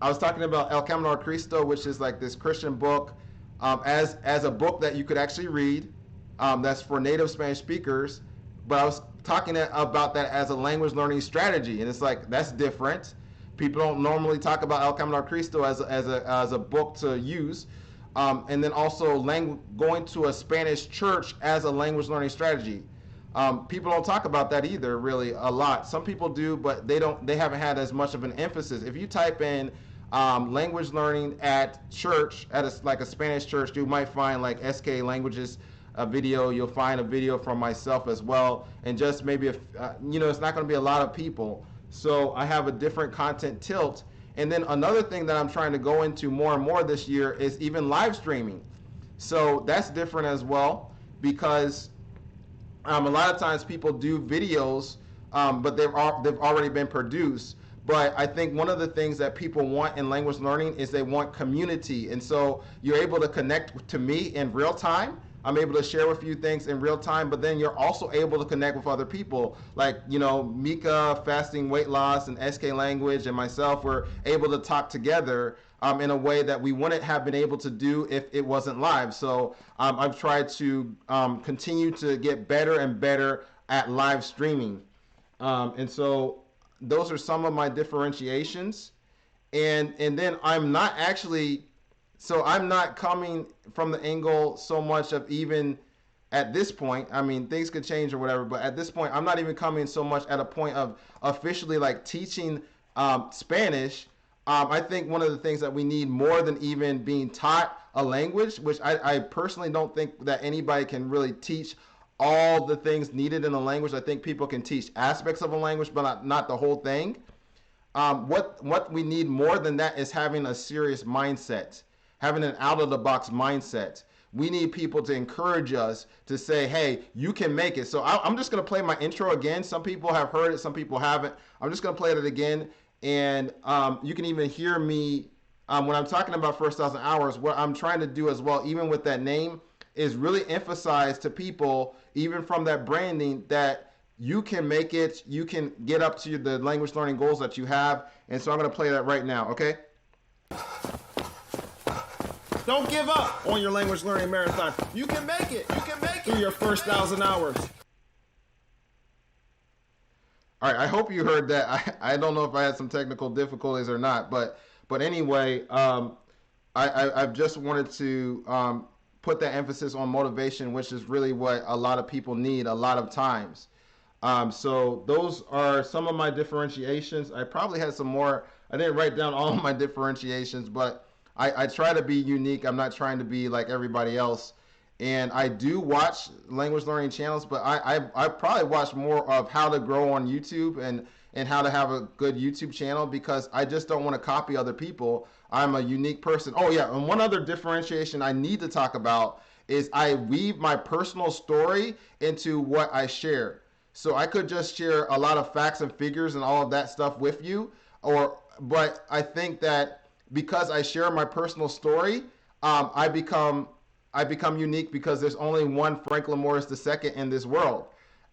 I was talking about El Camino a Cristo, which is this Christian book, as a book that you could actually read, that's for native Spanish speakers. But I was talking about that as a language learning strategy, and it's that's different. People don't normally talk about El Camino a Cristo as a book to use. And then also going to a Spanish church as a language learning strategy. People don't talk about that either, really, a lot. Some people do, but they haven't had as much of an emphasis. If you type in language learning at church, at a Spanish church, you might find SK Languages a video. You'll find a video from myself as well, and just maybe it's not going to be a lot of people. So I have a different content tilt. And then another thing that I'm trying to go into more and more this year is even live streaming. So that's different as well, because a lot of times people do videos, but they've already been produced. But I think one of the things that people want in language learning is they want community. And so you're able to connect to me in real time. I'm able to share with you things in real time, but then you're also able to connect with other people. Mika, Fasting Weight Loss, and SK Language, and myself were able to talk together in a way that we wouldn't have been able to do if it wasn't live. So I've tried to continue to get better and better at live streaming. And so those are some of my differentiations. And then I'm not coming from the angle so much of, even at this point, things could change or whatever, but at this point, I'm not even coming so much at a point of officially teaching Spanish. I think one of the things that we need more than even being taught a language, which I personally don't think that anybody can really teach all the things needed in a language. I think people can teach aspects of a language, but not the whole thing. What we need more than that is having a serious mindset, having an out-of-the-box mindset. We need people to encourage us to say, hey, you can make it. So I'm just going to play my intro again. Some people have heard it, some people haven't. I'm just going to play it again. And you can even hear me when I'm talking about First 1,000 Hours. What I'm trying to do as well, even with that name, is really emphasize to people, even from that branding, that you can make it, you can get up to the language learning goals that you have. And so I'm going to play that right now, okay? Don't give up on your language learning marathon. You can make it. You can make it through your first 1,000 hours. All right, I hope you heard that. I don't know if I had some technical difficulties or not, but anyway, I've just wanted to put that emphasis on motivation, which is really what a lot of people need a lot of times. So those are some of my differentiations. I probably had some more. I didn't write down all of my differentiations, but I try to be unique. I'm not trying to be like everybody else. And I do watch language learning channels, but I probably watch more of how to grow on YouTube and how to have a good YouTube channel, because I just don't want to copy other people. I'm a unique person. Oh yeah, and one other differentiation I need to talk about is I weave my personal story into what I share. So I could just share a lot of facts and figures and all of that stuff with you, but I think that because I share my personal story, I become unique, because there's only one Franklin Morris II in this world.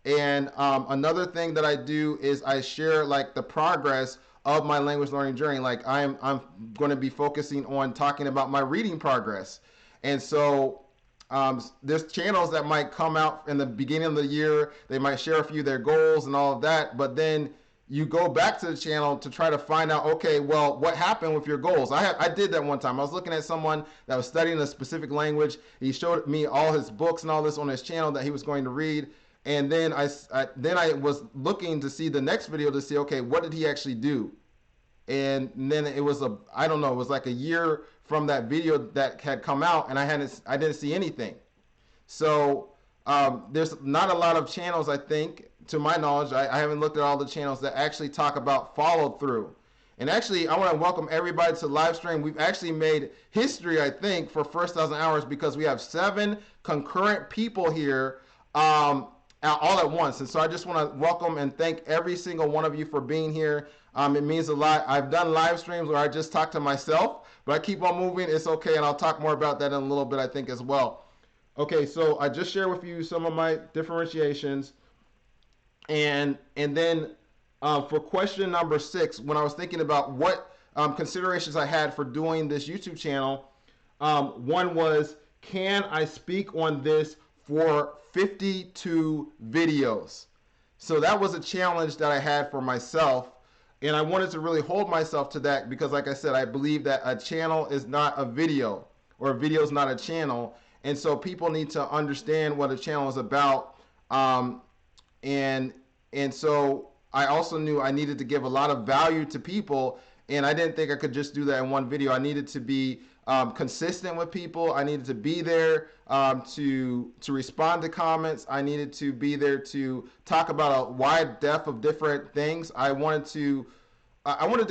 And another thing that I do is I share like the progress of my language learning journey. Like I'm going to be focusing on talking about my reading progress. And so there's channels that might come out in the beginning of the year. They might share a few of their goals and all of that, but then you go back to the channel to try to find out, okay, well, what happened with your goals? I did that one time. I was looking at someone that was studying a specific language. He showed me all his books and all this on his channel that he was going to read. And then I was looking to see the next video to see, okay, what did he actually do? And then it was I don't know, it was like a year from that video that had come out, and I didn't see anything. So there's not a lot of channels, I think, to my knowledge. I haven't looked at all the channels that actually talk about follow through. And actually, I want to welcome everybody to live stream. We've actually made history, I think, for First 1,000 Hours, because we have 7 concurrent people here all at once. And so I just want to welcome and thank every single one of you for being here. It means a lot. I've done live streams where I just talk to myself, but I keep on moving. It's okay, and I'll talk more about that in a little bit, I think, as well. Okay, so I just shared with you some of my differentiations. And then for question number 6, when I was thinking about what considerations I had for doing this YouTube channel, one was, can I speak on this for 52 videos? So that was a challenge that I had for myself, and I wanted to really hold myself to that, because like I said, I believe that a channel is not a video, or a video is not a channel. And so people need to understand what a channel is about. And so I also knew I needed to give a lot of value to people, and I didn't think I could just do that in one video. I needed to be consistent with people. I needed to be there to respond to comments. I needed to be there to talk about a wide depth of different things. I wanted to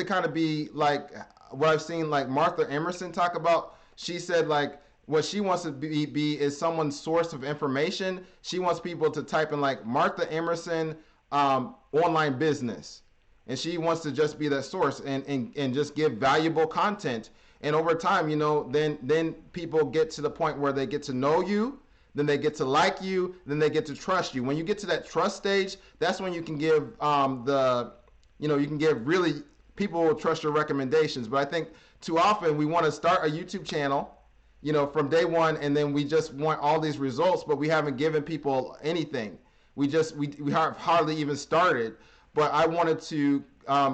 kind of be like what I've seen like Martha Emerson talk about. She said like what she wants to be is someone's source of information. She wants people to type in like Martha Emerson online business, and she wants to just be that source and just give valuable content. And over time, you know, then people get to the point where they get to know you, then they get to like you, then they get to trust you. When you get to that trust stage, that's when you can give you can give really, people will trust your recommendations. But I think too often we want to start a YouTube channel, you know, from day one, and then we just want all these results, but we haven't given people anything. We have hardly even started. But I wanted to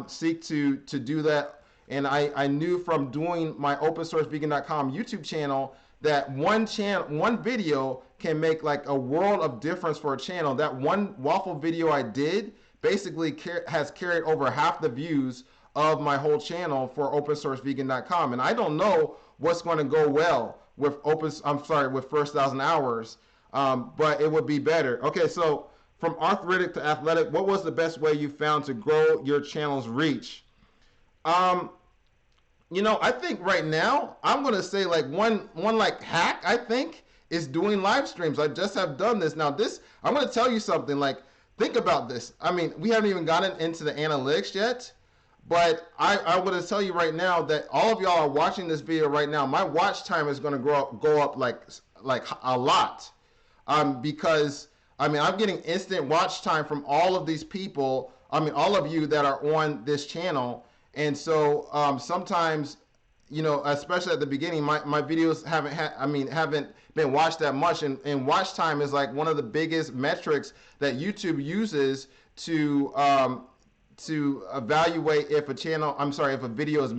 seek to do that. And I knew from doing my opensourcevegan.com YouTube channel that one video can make like a world of difference for a channel. That one waffle video I did basically has carried over half the views of my whole channel for opensourcevegan.com. And I don't know what's going to go well with First 1,000 Hours, but it would be better. Okay, so from arthritic to athletic, what was the best way you found to grow your channel's reach? You know, I think right now I'm going to say like one like hack, I think, is doing live streams. I just have done this. Now I'm going to tell you something, like, think about this. I mean, we haven't even gotten into the analytics yet, but I'm going to tell you right now that all of y'all are watching this video right now. My watch time is going to go up like a lot, because I mean, I'm getting instant watch time from all of these people. I mean, all of you that are on this channel. And so sometimes, you know, especially at the beginning, my videos haven't been watched that much. And watch time is like one of the biggest metrics that YouTube uses to evaluate if a video is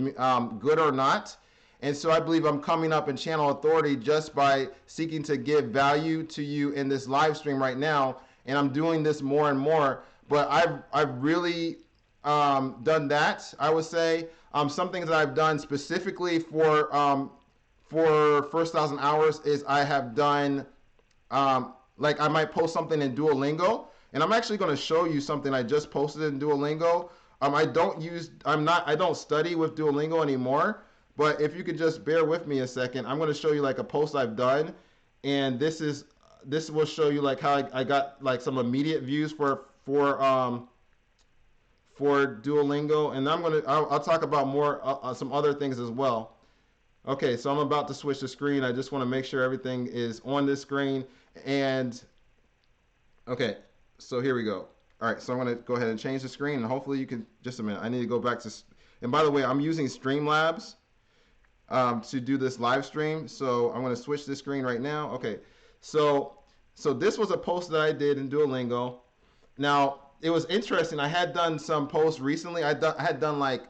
good or not. And so I believe I'm coming up in channel authority just by seeking to give value to you in this live stream right now. And I'm doing this more and more. But I've really done that, I would say. Some things that I've done specifically for First 1,000 Hours is I have done like I might post something in Duolingo, and I'm actually going to show you something I just posted in Duolingo. I don't study with Duolingo anymore, but if you could just bear with me a second, I'm going to show you like a post I've done, and this will show you like how I got like some immediate views for Duolingo, and I'll talk about more some other things as well. Okay, so I'm about to switch the screen. I just want to make sure everything is on this screen. And okay, so here we go. All right, so I'm going to go ahead and change the screen, and hopefully you can, just a minute. I need to go back to, and by the way, I'm using Streamlabs to do this live stream. So I'm going to switch the screen right now. Okay, so this was a post that I did in Duolingo. Now, it was interesting. I had done some posts recently. I had done like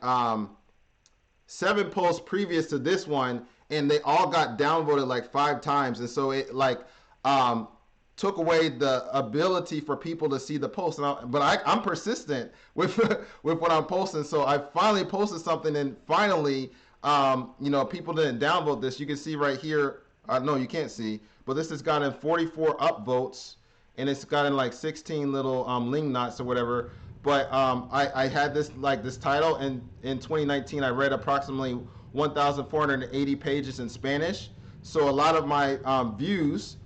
7 posts previous to this one, and they all got downvoted like 5 times. And so it like took away the ability for people to see the post. But I'm persistent with what I'm posting. So I finally posted something, and finally, people didn't downvote this. You can see right here. No, you can't see. But this has gotten 44 upvotes, and it's gotten like 16 little link knots or whatever. But I had this title, and in 2019 I read approximately 1,480 pages in Spanish. So a lot of my views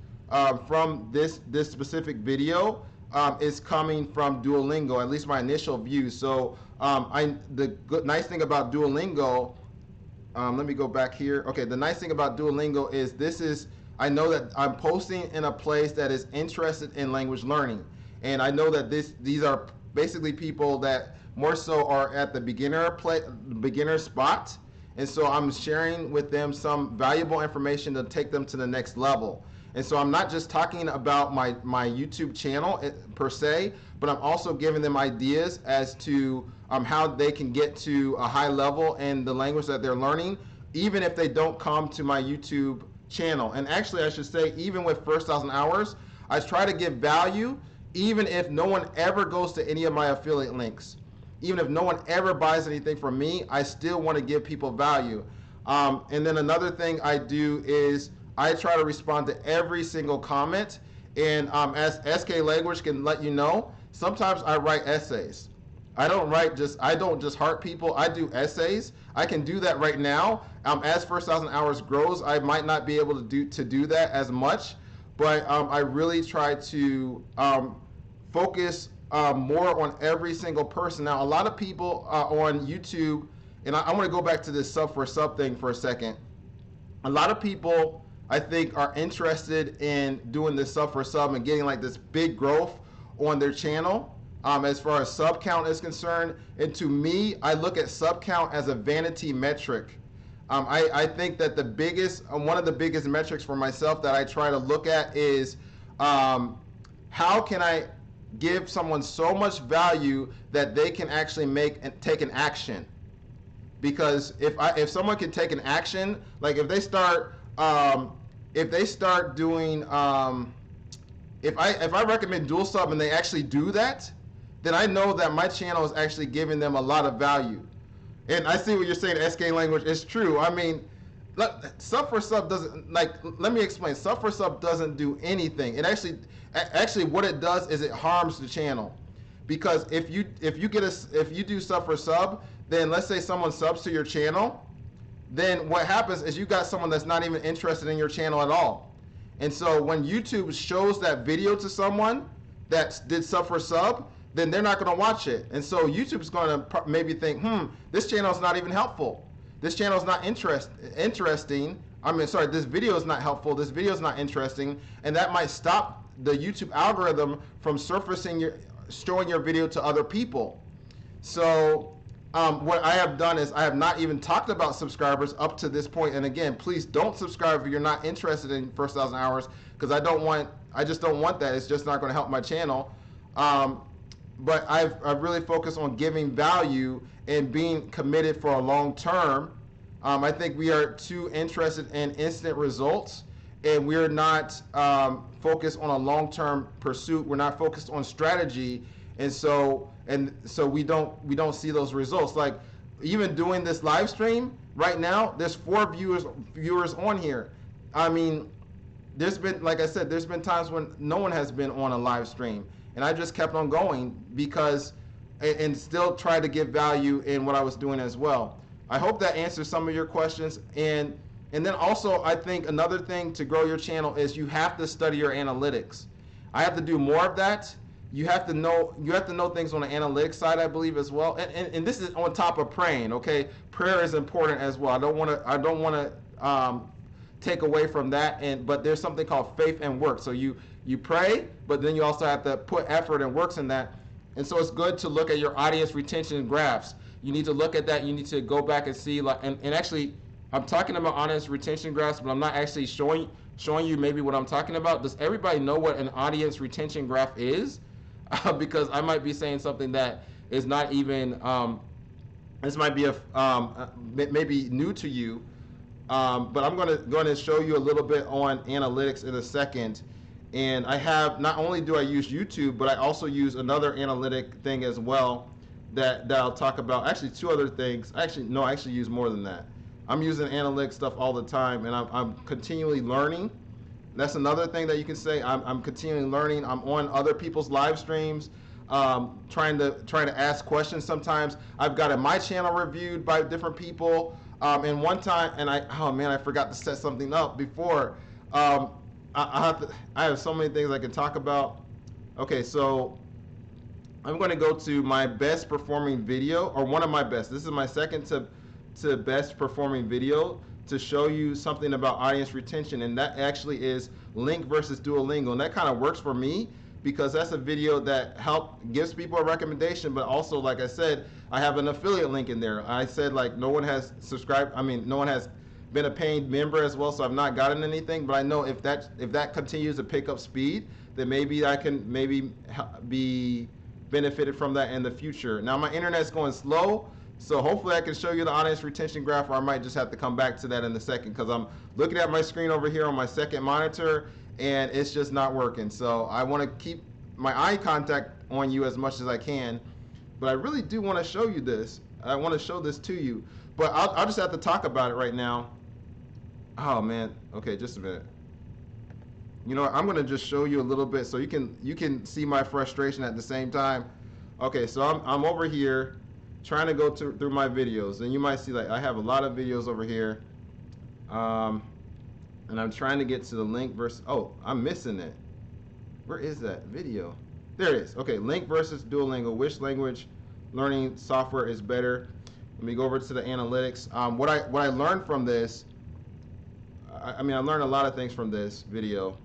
from this specific video is coming from Duolingo, at least my initial views. So nice thing about Duolingo, let me go back here. Okay, the nice thing about Duolingo is I know that I'm posting in a place that is interested in language learning, and I know that these are basically people that more so are at the beginner spot, and so I'm sharing with them some valuable information to take them to the next level. And so I'm not just talking about my YouTube channel per se, but I'm also giving them ideas as to how they can get to a high level in the language that they're learning, even if they don't come to my YouTube channel. And actually, I should say, even with First 1,000 Hours, I try to give value, even if no one ever goes to any of my affiliate links. Even if no one ever buys anything from me, I still want to give people value. And then another thing I do is I try to respond to every single comment. And as SK Language can let you know, sometimes I write essays. I don't just heart people. I do essays. I can do that right now. As First 1,000 Hours grows, I might not be able to do that as much, but I really try to focus more on every single person. Now, a lot of people on YouTube, and I want to go back to this sub for sub thing for a second. A lot of people, I think, are interested in doing this sub for sub and getting like this big growth on their channel. As far as sub count is concerned, and to me, I look at sub count as a vanity metric. I think that one of the biggest metrics for myself that I try to look at is how can I give someone so much value that they can actually take an action. Because if someone can take an action, like if they start doing if I recommend dual sub and they actually do that, then I know that my channel is actually giving them a lot of value. And I see what you're saying, SK Language. It's true. I mean, sub for sub doesn't, let me explain. Sub for sub doesn't do anything. It actually what it does is it harms the channel. Because if you do sub for sub, then let's say someone subs to your channel, then what happens is you got someone that's not even interested in your channel at all. And so when YouTube shows that video to someone that did sub for sub, then they're not going to watch it. And so YouTube's going to maybe think, this channel is not even helpful. This channel is not interesting. This video is not helpful. This video is not interesting. And that might stop the YouTube algorithm from showing your video to other people. So what I have done is I have not even talked about subscribers up to this point. And again, please don't subscribe if you're not interested in First 1,000 Hours, because I just don't want that. It's just not going to help my channel. But I've really focused on giving value and being committed for a long term. I think we are too interested in instant results, and we're not focused on a long-term pursuit. We're not focused on strategy, and so we don't see those results. Like even doing this live stream right now, there's 4 viewers on here. I mean, there's been, like I said, there's been times when no one has been on a live stream, and I just kept on going because, and still tried to give value in what I was doing as well. I hope that answers some of your questions. And then also, I think another thing to grow your channel is you have to study your analytics. I have to do more of that. You have to know things on the analytics side, I believe, as well. And this is on top of praying. Okay, prayer is important as well. I don't want to take away from that. But there's something called faith and work. So you pray, but then you also have to put effort and works in that. And so it's good to look at your audience retention graphs. You need to look at that. You need to go back and see, like, and actually, I'm talking about audience retention graphs, but I'm not actually showing you maybe what I'm talking about. Does everybody know what an audience retention graph is? Because I might be saying something that is not even, this might be maybe new to you, but I'm going to show you a little bit on analytics in a second. And I have, not only do I use YouTube, but I also use another analytic thing as well that I'll talk about. Actually, two other things. I actually use more than that. I'm using analytic stuff all the time, and I'm continually learning. That's another thing that you can say. I'm continually learning. I'm on other people's live streams, trying to ask questions. Sometimes I've got my channel reviewed by different people. And one time, and I forgot to set something up before. I have so many things I can talk about. Okay, so I'm going to go to my best performing video, or one of my best. This is my second to best performing video to show you something about audience retention, and that actually is Link versus Duolingo. And that kind of works for me because that's a video that gives people a recommendation, but also, like I said, I have an affiliate link in there. I said, like, no one has subscribed. No one has been a paying member as well, so I've not gotten anything, but I know if that continues to pick up speed, then maybe I can be benefited from that in the future. Now my internet's going slow, so hopefully I can show you the audience retention graph, or I might just have to come back to that in a second because I'm looking at my screen over here on my second monitor and it's just not working. So I want to keep my eye contact on you as much as I can, but I really do want to show you this. I want to show this to you, but I'll just have to talk about it right now. Oh man, okay, just a minute. You know what, I'm gonna just show you a little bit so you can see my frustration at the same time. Okay, so I'm over here trying to go through my videos, and you might see, like, I have a lot of videos over here, and I'm trying to get to the link versus, oh, I'm missing it. Where is that video? There it is. Okay, Link versus Duolingo. Which language learning software is better? Let me go over to the analytics. What I learned from this, I learned a lot of things from this video.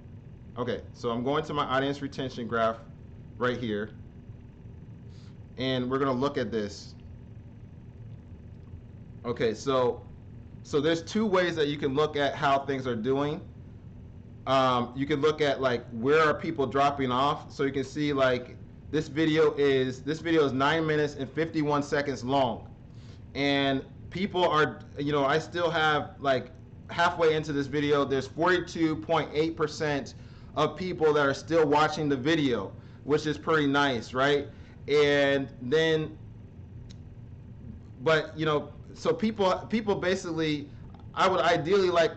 Okay, so I'm going to my audience retention graph right here, and we're gonna look at this. Okay, so there's two ways that you can look at how things are doing. You can look at, like, where are people dropping off. So you can see, like, this video is 9 minutes and 51 seconds long, and people are, I still have, like, halfway into this video, there's 42.8% of people that are still watching the video, which is pretty nice, right? And then, but so people basically, I would ideally like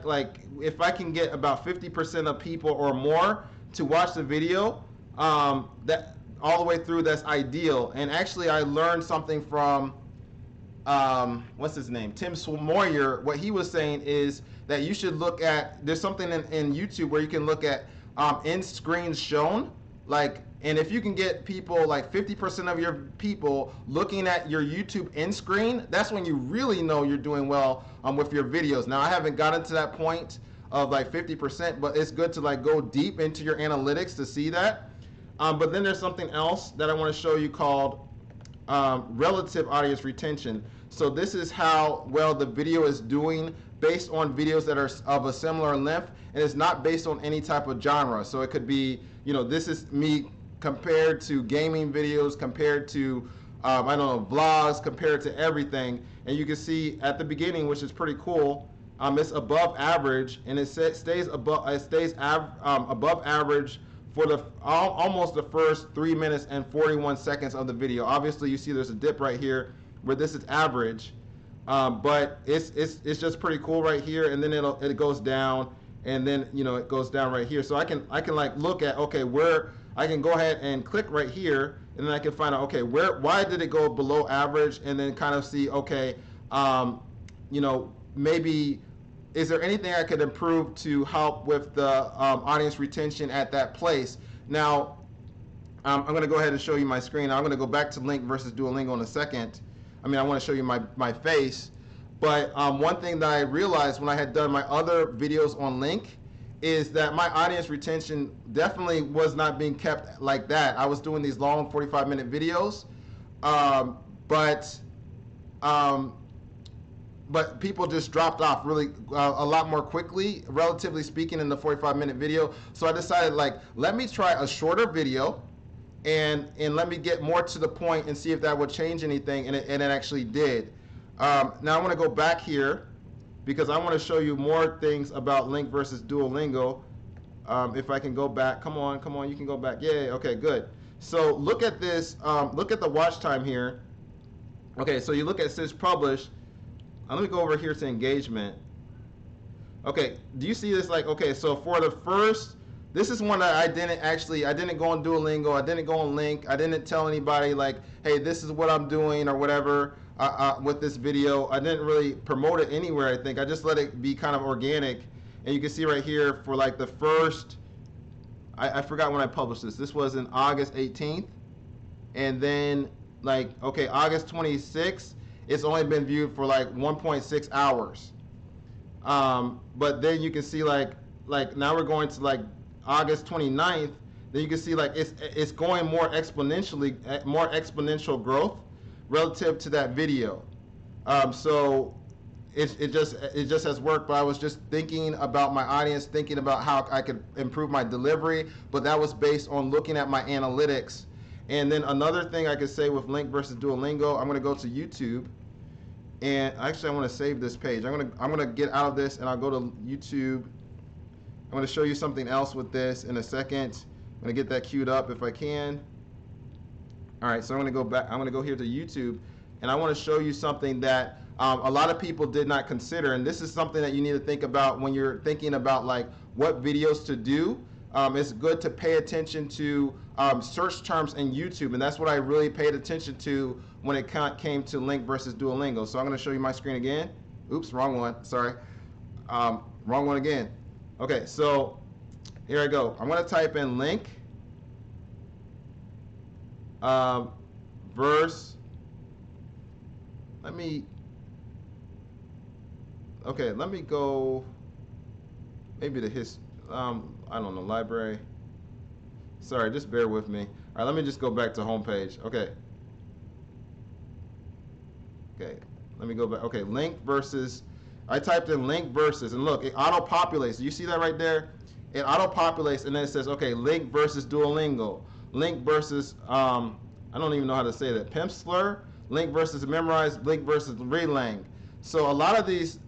if I can get about 50% of people or more to watch the video, that all the way through, that's ideal. And actually, I learned something from what's his name, Tim Moyer. What he was saying is that you should look at, there's something in YouTube where you can look at end screens shown, like, and if you can get people, like 50% of your people looking at your YouTube end screen, that's when you really know you're doing well with your videos. Now, I haven't gotten to that point of like 50%, but it's good to, like, go deep into your analytics to see that. But then there's something else that I want to show you called relative audience retention. So this is how well the video is doing based on videos that are of a similar length, and it's not based on any type of genre. So it could be, this is me compared to gaming videos, compared to, vlogs, compared to everything. And you can see at the beginning, which is pretty cool, it's above average, and it stays above average for almost the first 3 minutes and 41 seconds of the video. Obviously, you see there's a dip right here where this is average, but it's just pretty cool right here, and then it goes down, and then it goes down right here. So I can like look at, okay, where I can go ahead and click right here, and then I can find out, okay, why did it go below average, and then kind of see, okay, maybe is there anything I could improve to help with the audience retention at that place. Now, I'm going to go ahead and show you my screen. I'm going to go back to Link versus Duolingo in a second. I want to show you my face. But one thing that I realized when I had done my other videos on Link is that my audience retention definitely was not being kept like that. I was doing these long 45-minute videos, but people just dropped off really a lot more quickly, relatively speaking, in the 45-minute video. So I decided, like, let me try a shorter video and let me get more to the point and see if that would change anything, and it actually did. Now I want to go back here because I want to show you more things about Link versus Duolingo. If I can go back, come on, you can go back. Yay, okay, good. So look at this, look at the watch time here. Okay, so you look at since published. Let me go over here to engagement. Okay, do you see this? Like, okay, so for the first, this is one that I didn't go on Duolingo, I didn't go on Link, I didn't tell anybody like, hey, this is what I'm doing or whatever with this video. I didn't really promote it anywhere, I think. I just let it be kind of organic. And you can see right here for like the first, I forgot when I published this. This was in August 18th. And then like, okay, August 26th, it's only been viewed for like 1.6 hours. But then you can see like now we're going to like August 29th, then you can see like it's going more exponentially, more exponential growth relative to that video. So it just has worked, but I was just thinking about my audience, thinking about how I could improve my delivery, but that was based on looking at my analytics. And then another thing I could say with Link versus Duolingo, I'm going to go to YouTube, and actually I want to save this page. I'm going to get out of this and I'll go to YouTube. I'm going to show you something else with this in a second. I'm going to get that queued up if I can. All right, so I'm going to go back. I'm going to go here to YouTube, and I want to show you something that a lot of people did not consider, and this is something that you need to think about when you're thinking about like what videos to do. It's good to pay attention to search terms in YouTube, and that's what I really paid attention to when it came to Link versus Duolingo. So I'm going to show you my screen again. Oops, wrong one. Sorry. Wrong one again. Okay, so here I go. I'm going to type in Link verse. Let me go maybe to his I don't know, library. Sorry, just bear with me. All right, let me just go back to homepage. Okay, let me go back. Okay, Link versus, I typed in Link versus, and look, it auto-populates. You see that right there? It auto-populates, and then it says, okay, Link versus Duolingo. Link versus, I don't even know how to say that, Pimp Slur, Link versus Memorize, Link versus Relang. So a lot of these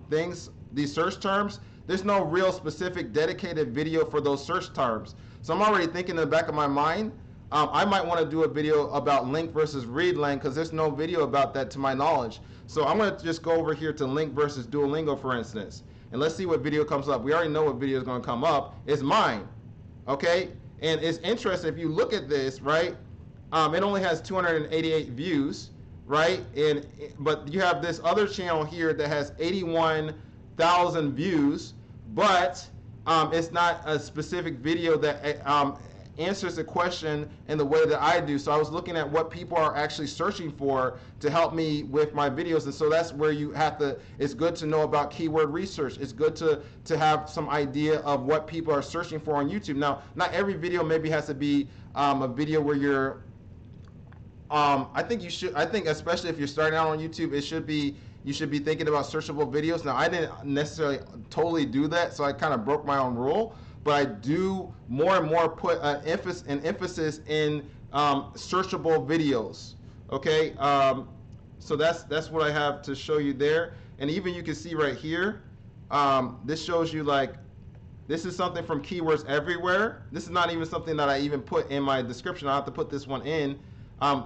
things, these search terms, there's no real specific dedicated video for those search terms. So I'm already thinking in the back of my mind, I might want to do a video about Link versus Relang because there's no video about that to my knowledge. So I'm going to just go over here to Link versus Duolingo, for instance, and let's see what video comes up. We already know what video is going to come up. It's mine, okay? And it's interesting, if you look at this, right, it only has 288 views, right? But you have this other channel here that has 81,000 views, but it's not a specific video that answers the question in the way that I do. So I was looking at what people are actually searching for to help me with my videos, and so that's where you have to, it's good to know about keyword research. It's good to have some idea of what people are searching for on YouTube. Now, not every video maybe has to be a video where you're, I think especially if you're starting out on YouTube, you should be thinking about searchable videos. Now, I didn't necessarily totally do that, so I kind of broke my own rule, but I do more and more put an emphasis in searchable videos. Okay, so that's what I have to show you there. And even you can see right here, this shows you like, this is something from Keywords Everywhere. This is not even something that I even put in my description. I have to put this one in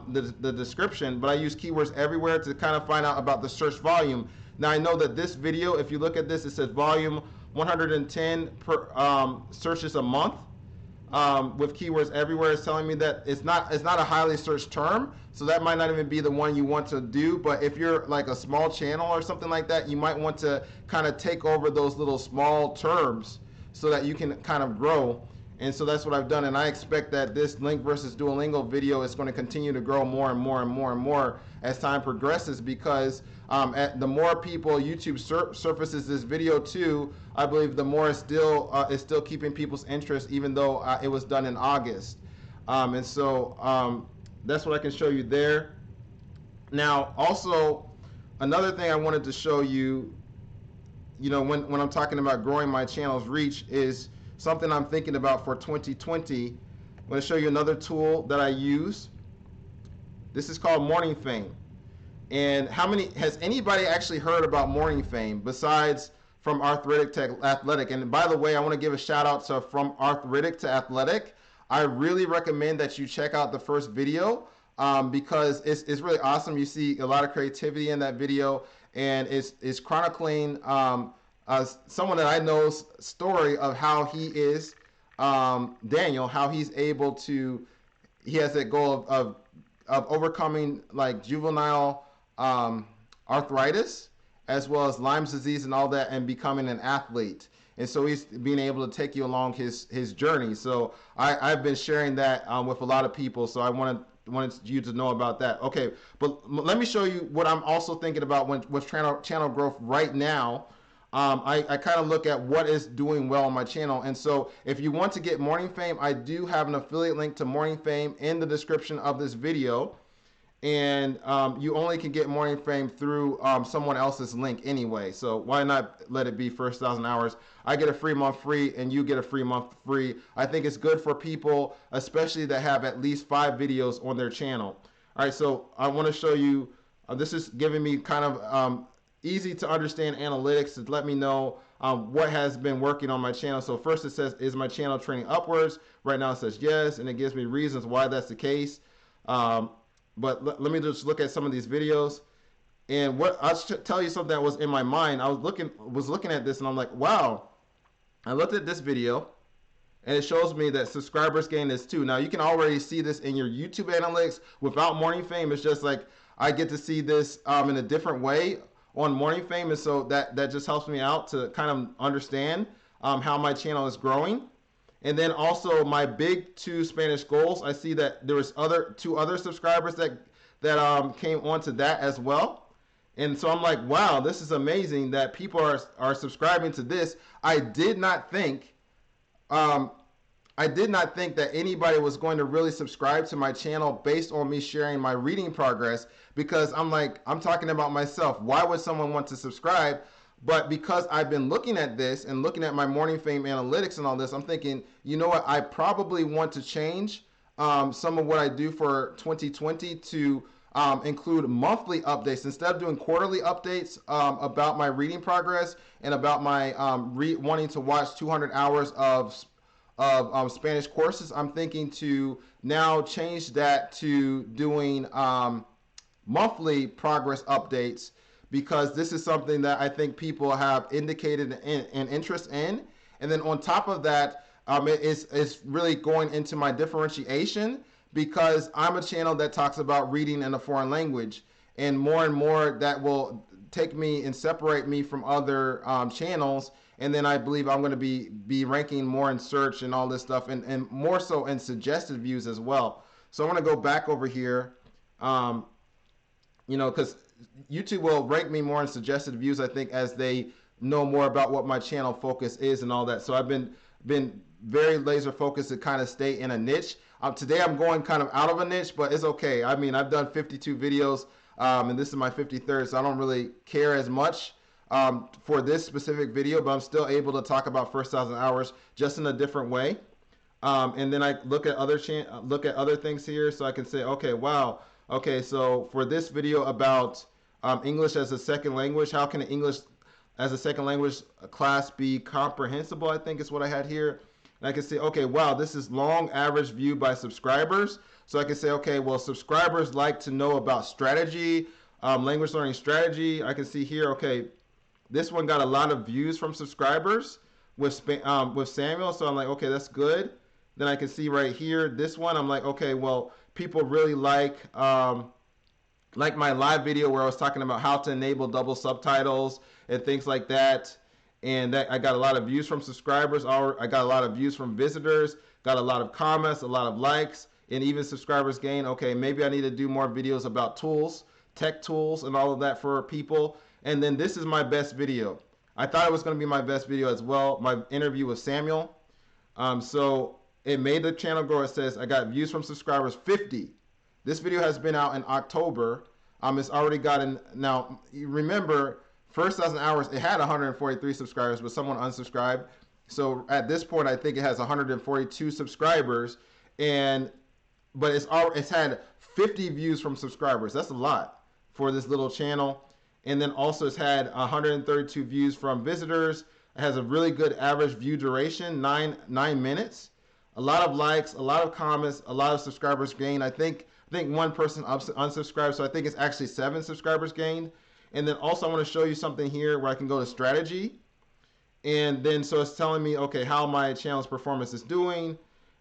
the description, but I use Keywords Everywhere to kind of find out about the search volume. Now I know that this video, if you look at this, it says volume 110 per searches a month. With keywords everywhere is telling me that it's not a highly searched term, so that might not even be the one you want to do. But if you're like a small channel or something like that, you might want to kind of take over those little small terms so that you can kind of grow. And so that's what I've done, and I expect that this link versus Duolingo video is going to continue to grow more and more and more and more as time progresses, because the more people YouTube surfaces this video to, I believe the more it's still keeping people's interest, even though it was done in August. And so that's what I can show you there. Now, also, another thing I wanted to show you, when I'm talking about growing my channel's reach, is something I'm thinking about for 2020. I'm going to show you another tool that I use. This is called MorningFame. And has anybody actually heard about MorningFame besides From Arthritic to Athletic? And by the way, I want to give a shout out to From Arthritic to Athletic. I really recommend that you check out the first video because it's really awesome. You see a lot of creativity in that video, and it's chronicling someone that I know's story of how he is, Daniel, how he's able to, he has that goal of overcoming like juvenile arthritis, as well as Lyme's disease and all that, and becoming an athlete. And so he's being able to take you along his journey. So I've been sharing that with a lot of people. So I wanted you to know about that. Okay, but let me show you what I'm also thinking about with channel growth right now. I kind of look at what is doing well on my channel. And so if you want to get MorningFame, I do have an affiliate link to MorningFame in the description of this video. And you only can get MorningFame through someone else's link anyway. So why not let it be first 1,000 hours? I get a free month free and you get a free month free. I think it's good for people, especially that have at least 5 videos on their channel. All right, so I want to show you, this is giving me kind of easy to understand analytics to let me know what has been working on my channel. So first it says, is my channel trending upwards? Right now it says yes, and it gives me reasons why that's the case. But let me just look at some of these videos. And what I'll tell you something that was in my mind. I was looking at this and I'm like, wow. I looked at this video and it shows me that subscribers gained this too. Now you can already see this in your YouTube analytics without MorningFame. It's just like I get to see this in a different way on MorningFame, and so that just helps me out to kind of understand how my channel is growing. And then also my big 2 Spanish goals, I see that there was 2 other subscribers that came onto that as well. And so I'm like, wow, this is amazing that people are subscribing to this. I did not think that anybody was going to really subscribe to my channel based on me sharing my reading progress, because I'm talking about myself. Why would someone want to subscribe? But because I've been looking at this and looking at my MorningFame analytics and all this, I'm thinking, you know what, I probably want to change some of what I do for 2020 to include monthly updates instead of doing quarterly updates about my reading progress and about my wanting to watch 200 hours of Spanish courses. I'm thinking to now change that to doing monthly progress updates, because this is something that I think people have indicated an interest in. And then on top of that, it's really going into my differentiation, because I'm a channel that talks about reading in a foreign language, and more that will take me and separate me from other channels. And then I believe I'm going to be ranking more in search and all this stuff, and more so in suggested views as well. So I'm going to go back over here, because YouTube will rank me more in suggested views, I think, as they know more about what my channel focus is and all that. So I've been very laser focused to kind of stay in a niche. Today I'm going kind of out of a niche, but it's okay. I mean, I've done 52 videos, and this is my 53rd, so I don't really care as much for this specific video, but I'm still able to talk about first 1,000 hours just in a different way. And then I look at other things here, so I can say, okay, wow, okay, so for this video about English as a second language, how can an English as a second language class be comprehensible, I think is what I had here. And I can say, okay, wow, this is long average view by subscribers. So I can say, okay, well, subscribers like to know about strategy, language learning strategy. I can see here, okay, this one got a lot of views from subscribers with Samuel. So I'm like, okay, that's good. Then I can see right here, this one, I'm like, okay, well, people really like my live video where I was talking about how to enable double subtitles and things like that. And that I got a lot of views from subscribers. I got a lot of views from visitors, got a lot of comments, a lot of likes, and even subscribers gained. Okay, maybe I need to do more videos about tools, tech tools, and all of that for people. And then this is my best video. I thought it was going to be my best video as well, my interview with Samuel. So it made the channel grow. It says I got views from subscribers 50. This video has been out in October. It's already gotten, now you remember, first 1,000 hours, it had 143 subscribers, but someone unsubscribed. So at this point, I think it has 142 subscribers, but it's had 50 views from subscribers. That's a lot for this little channel. And then also it's had 132 views from visitors. It has a really good average view duration, 9 minutes. A lot of likes, a lot of comments, a lot of subscribers gained. I think one person unsubscribed, so I think it's actually 7 subscribers gained. And then also I want to show you something here where I can go to strategy. And then so it's telling me, okay, how my channel's performance is doing.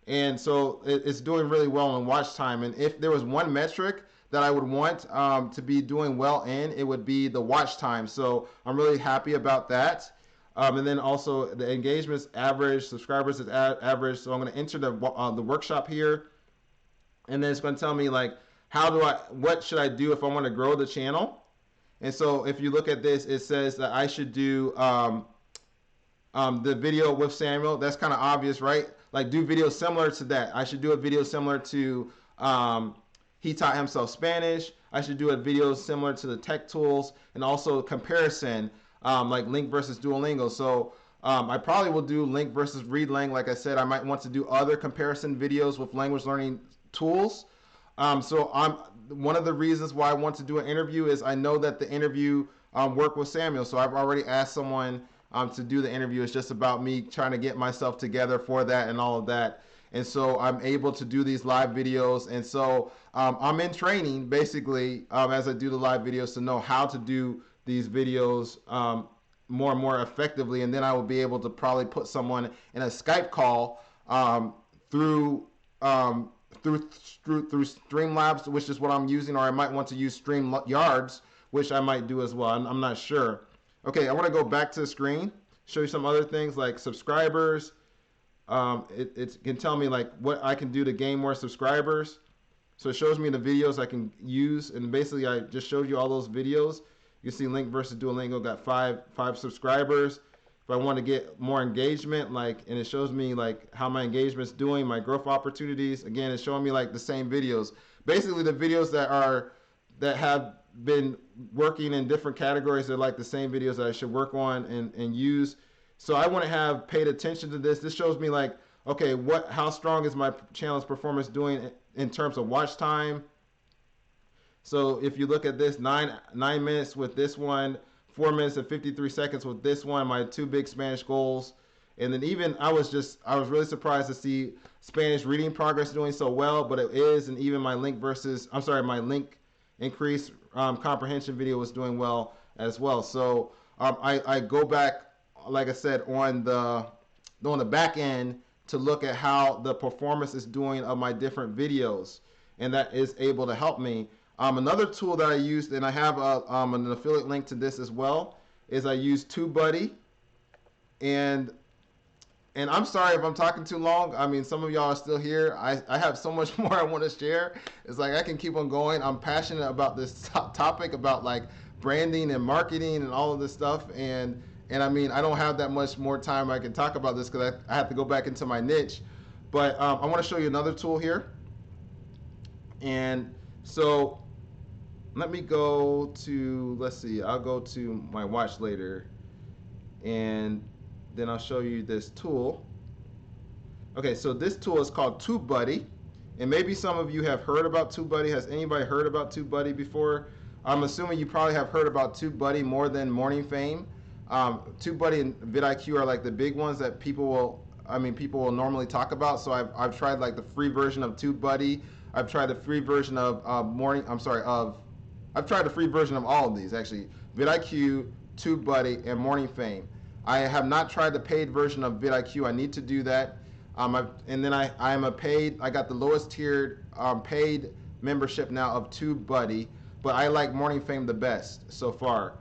And so it's doing really well in watch time. And if there was one metric that I would want to be doing well in, it would be the watch time. So I'm really happy about that. And then also the engagements average, subscribers is average. So I'm going to enter the workshop here. And then it's going to tell me like, what should I do if I want to grow the channel? And so if you look at this, it says that I should do the video with Samuel. That's kind of obvious, right? Like do videos similar to that. I should do a video similar to he taught himself Spanish. I should do a video similar to the tech tools, and also comparison, like Link versus Duolingo. So I probably will do Link versus ReadLang. Like I said, I might want to do other comparison videos with language learning tools. One of the reasons why I want to do an interview is I know that the interview worked with Samuel. So I've already asked someone to do the interview. It's just about me trying to get myself together for that and all of that. And so I'm able to do these live videos. And so I'm in training basically as I do the live videos to know how to do these videos more and more effectively. And then I will be able to probably put someone in a Skype call through Streamlabs, which is what I'm using, or I might want to use StreamYards, which I might do as well. I'm not sure. Okay, I want to go back to the screen, show you some other things like subscribers. It can tell me like what I can do to gain more subscribers. So it shows me the videos I can use, and basically I just showed you all those videos. You can see Link versus Duolingo got five subscribers. If I want to get more engagement, and it shows me like how my engagement's doing, my growth opportunities. Again, it's showing me like the same videos. Basically, the videos that have been working in different categories are like the same videos that I should work on and use. So I want to have paid attention to this. This shows me like, okay, how strong is my channel's performance doing in terms of watch time? So if you look at this, 9 minutes with this one, 4 minutes and 53 seconds with this one, my 2 big Spanish goals. And then even I was really surprised to see Spanish reading progress doing so well, but it is, and even my link increase comprehension video was doing well as well. So I go back, like I said, on the back end to look at how the performance is doing of my different videos, and that is able to help me. Another tool that I used, and I have an affiliate link to this as well, is I use TubeBuddy. And I'm sorry if I'm talking too long. I mean, some of y'all are still here. I have so much more I want to share. It's like I can keep on going. I'm passionate about this topic, about like branding and marketing and all of this stuff. And I mean, I don't have that much more time I can talk about this because I have to go back into my niche. But I want to show you another tool here. And so let me go to, let's see, I'll go to my watch later, and then I'll show you this tool. Okay, so this tool is called TubeBuddy, and maybe some of you have heard about TubeBuddy. Has anybody heard about TubeBuddy before? I'm assuming you probably have heard about TubeBuddy more than MorningFame. TubeBuddy and vidIQ are like the big ones that people will normally talk about. So I've tried like the free version of TubeBuddy. I've tried the free version of I've tried the free version of all of these actually. vidIQ, TubeBuddy, and MorningFame. I have not tried the paid version of vidIQ. I need to do that. And then I am a paid. I got the lowest tiered paid membership now of TubeBuddy, but I like MorningFame the best so far.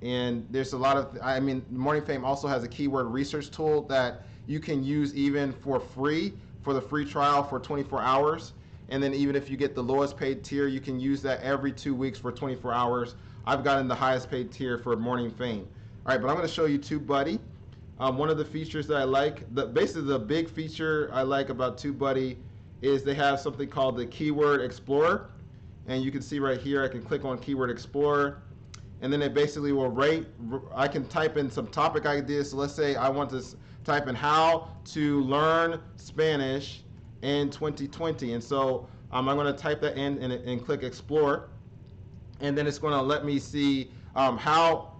And there's a lot of. I mean, MorningFame also has a keyword research tool that you can use even for free for the free trial for 24 hours. And then even if you get the lowest paid tier, you can use that every 2 weeks for 24 hours. I've gotten the highest paid tier for MorningFame. All right, but I'm going to show you TubeBuddy. One of the features that I like, basically the big feature I like about TubeBuddy is they have something called the Keyword Explorer. And you can see right here, I can click on Keyword Explorer. And then it basically will rate, I can type in some topic ideas. So let's say I want to type in how to learn Spanish in 2020. And so I'm going to type that in and click Explore. And then it's going to let me see how.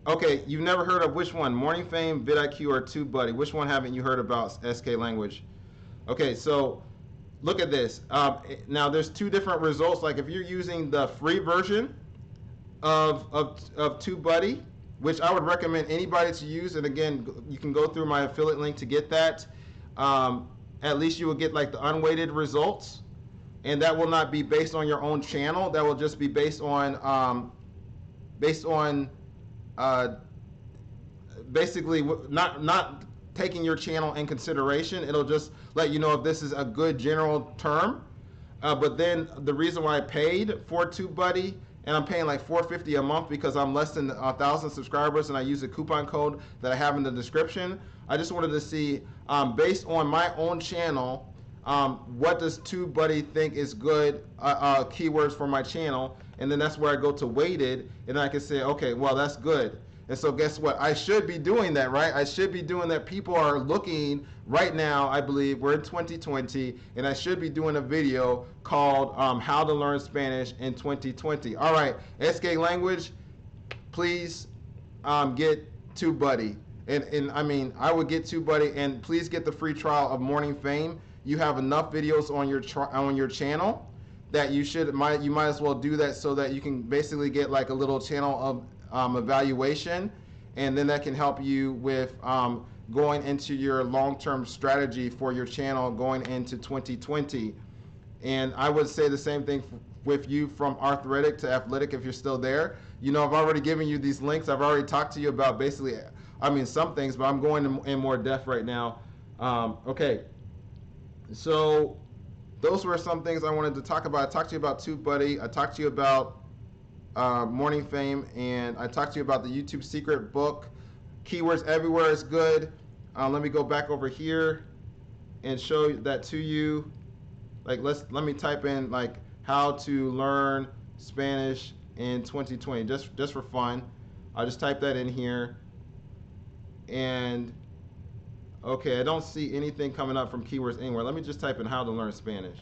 Okay, you've never heard of which one? MorningFame, vidIQ, or TubeBuddy? Which one haven't you heard about SK language? Okay, so look at this. Now there's two different results. Like if you're using the free version of TubeBuddy, which I would recommend anybody to use, and again, you can go through my affiliate link to get that. At least you will get like the unweighted results, and that will not be based on your own channel. That will just be based on basically not taking your channel in consideration. It'll just let you know if this is a good general term. But then the reason why I paid for TubeBuddy, and I'm paying like $4.50 a month because I'm less than 1,000 subscribers and I use a coupon code that I have in the description. I just wanted to see, based on my own channel, what does TubeBuddy think is good keywords for my channel, and then that's where I go to weighted, and I can say, okay, well, that's good. And so guess what? I should be doing that, right? I should be doing that. People are looking right now, I believe, we're in 2020, and I should be doing a video called How to Learn Spanish in 2020. All right, SK Language, please get TubeBuddy. And I mean, I would get TubeBuddy, and please get the free trial of MorningFame. You have enough videos on your channel that you might as well do that, so that you can basically get like a little channel of evaluation, and then that can help you with going into your long-term strategy for your channel going into 2020. And I would say the same thing with you from arthritic to athletic if you're still there. You know, I've already given you these links. I've already talked to you about basically, I mean, some things, but I'm going in more depth right now. Okay, so those were some things I wanted to talk about. I talked to you about TubeBuddy. I talked to you about MorningFame, and I talked to you about the YouTube secret book. Keywords Everywhere is good. Let me go back over here and show that to you. Like let me type in like how to learn Spanish in 2020 just for fun. I'll just type that in here, and okay, I don't see anything coming up from keywords anywhere. Let me just type in how to learn Spanish.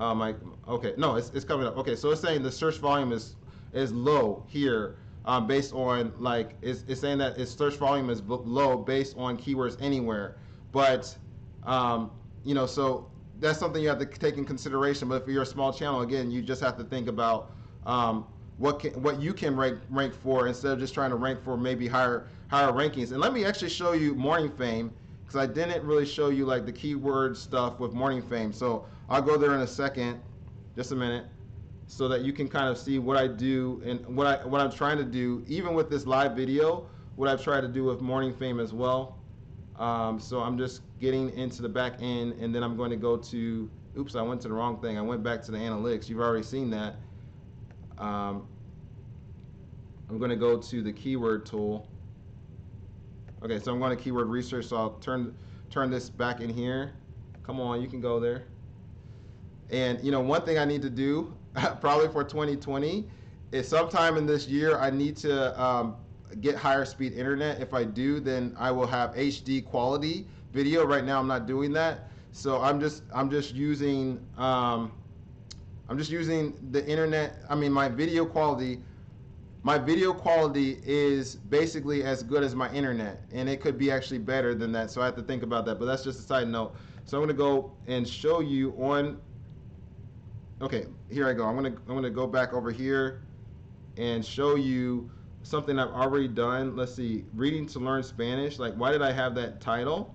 Okay, no, it's coming up. Okay, so it's saying the search volume is low here, based on like it's saying that its search volume is low based on keywords anywhere. But you know, so that's something you have to take in consideration. But if you're a small channel, again, you just have to think about what you can rank for, instead of just trying to rank for maybe higher rankings. And let me actually show you MorningFame, because I didn't really show you like the keyword stuff with MorningFame. So I'll go there in a second, just a minute, so that you can kind of see what I do and what I'm trying to do, even with this live video, what I've tried to do with MorningFame as well. So I'm just getting into the back end, and then I'm going to go to, oops, I went to the wrong thing. I went back to the analytics. You've already seen that. I'm going to go to the keyword tool. Okay, so I'm going to keyword research, so I'll turn this back in here. Come on, you can go there. And you know, one thing I need to do probably for 2020 is sometime in this year I need to get higher speed internet. If I do, then I will have HD quality video. Right now I'm not doing that, so I'm just using the internet. I mean, my video quality is basically as good as my internet, and it could be actually better than that, so I have to think about that, but that's just a side note. So I'm going to go and show you on okay, here I go. I'm gonna go back over here and show you something I've already done. Let's see, reading to learn Spanish. Like, why did I have that title?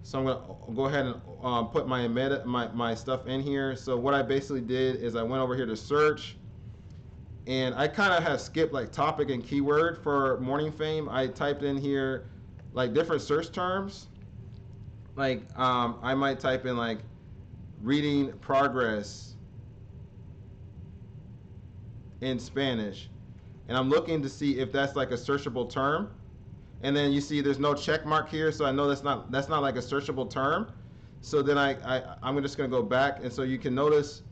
So I'm gonna go ahead and put my stuff in here. So what I basically did is I went over here to search, and I kind of have skipped like topic and keyword for MorningFame. I typed in here like different search terms. Like I might type in like reading progress in Spanish, and I'm looking to see if that's like a searchable term. And then you see there's no check mark here, so I know that's not like a searchable term. So then I'm just going to go back, and so you can notice,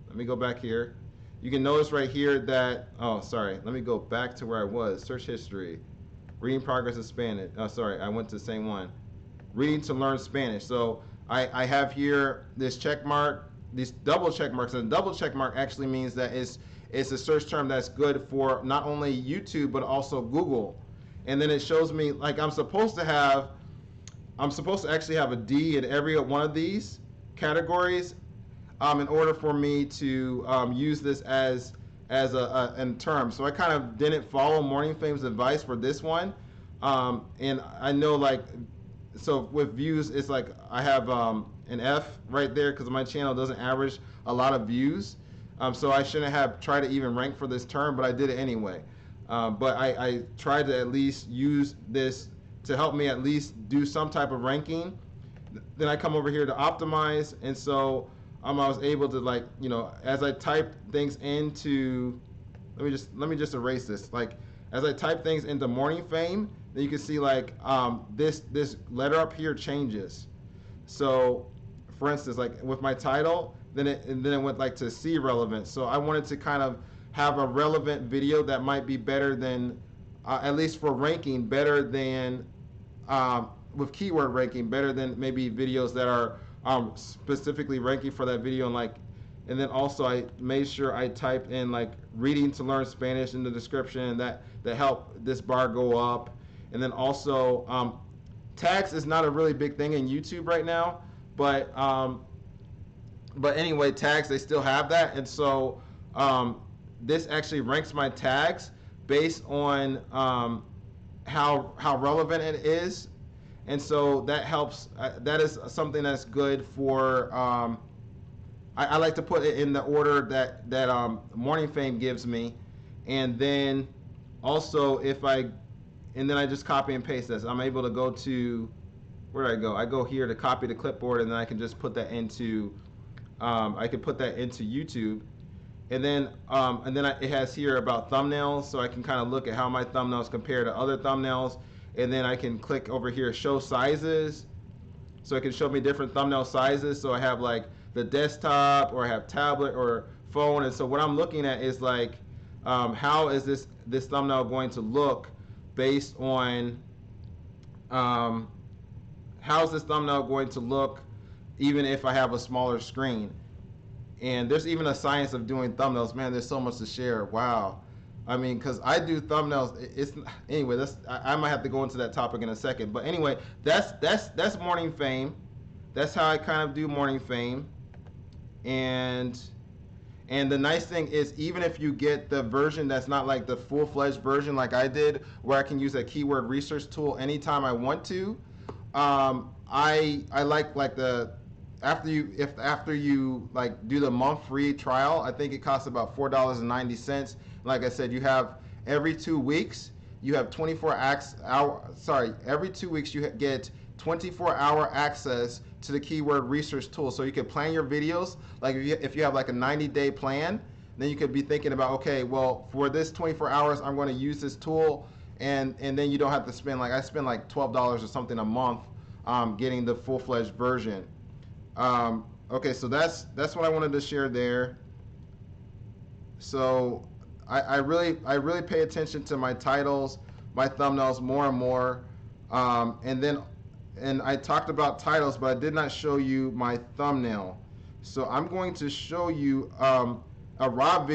let me go back here. You can notice right here that, oh, sorry, let me go back to where I was. Search history, reading progress in Spanish. Oh, sorry, I went to the same one. Reading to learn Spanish. So I have here this check mark, these double check marks, and a double check mark actually means that it's a search term that's good for not only YouTube but also Google. And then it shows me like I'm supposed to actually have a D in every one of these categories in order for me to use this as a term. So I kind of didn't follow MorningFame's advice for this one. And I know like, so with views, it's like I have an F right there because my channel doesn't average a lot of views. So I shouldn't have tried to even rank for this term, but I did it anyway. But I tried to at least use this to help me at least do some type of ranking. Then I come over here to optimize, and so I was able to, like, you know, as I type things into, let me just erase this. Like, as I type things into MorningFame, then you can see like this letter up here changes. So, for instance, like with my title, then it went like to C relevant. So I wanted to kind of have a relevant video that might be better than, at least for ranking, better than, with keyword ranking, better than maybe videos that are specifically ranking for that video. And then also I made sure I typed in like reading to learn Spanish in the description, that helped this bar go up. And then also tags is not a really big thing in YouTube right now, but anyway, tags, they still have that. And so this actually ranks my tags based on how relevant it is. And so that helps. That is something that's good for. I like to put it in the order that MorningFame gives me, and then also and then I just copy and paste this. I'm able to go to, where do I go? I go here to copy the clipboard, and then I can just put that into. I can put that into YouTube, and then it has here about thumbnails, so I can kind of look at how my thumbnails compare to other thumbnails. And then I can click over here, show sizes. So it can show me different thumbnail sizes. So I have like the desktop, or I have tablet or phone. And so what I'm looking at is like, how is this thumbnail going to look based on, how's this thumbnail going to look even if I have a smaller screen? And there's even a science of doing thumbnails. Man, there's so much to share. Wow. I mean, because I do thumbnails. Anyway. I might have to go into that topic in a second. But anyway, that's MorningFame. That's how I kind of do MorningFame. And the nice thing is, even if you get the version that's not like the full-fledged version like I did, where I can use a keyword research tool anytime I want to, I like the after you like do the month free trial. I think it costs about $4.90. Like I said, you have every 2 weeks, you have every 2 weeks you get 24-hour access to the keyword research tool. So you can plan your videos. Like if you have like a 90-day plan, then you could be thinking about, okay, well, for this 24 hours, I'm going to use this tool. And then you don't have to spend, like I spend like $12 or something a month getting the full-fledged version. Okay, so that's what I wanted to share there. So I really pay attention to my titles, my thumbnails more and more. And I talked about titles, but I did not show you my thumbnail. So I'm going to show you a raw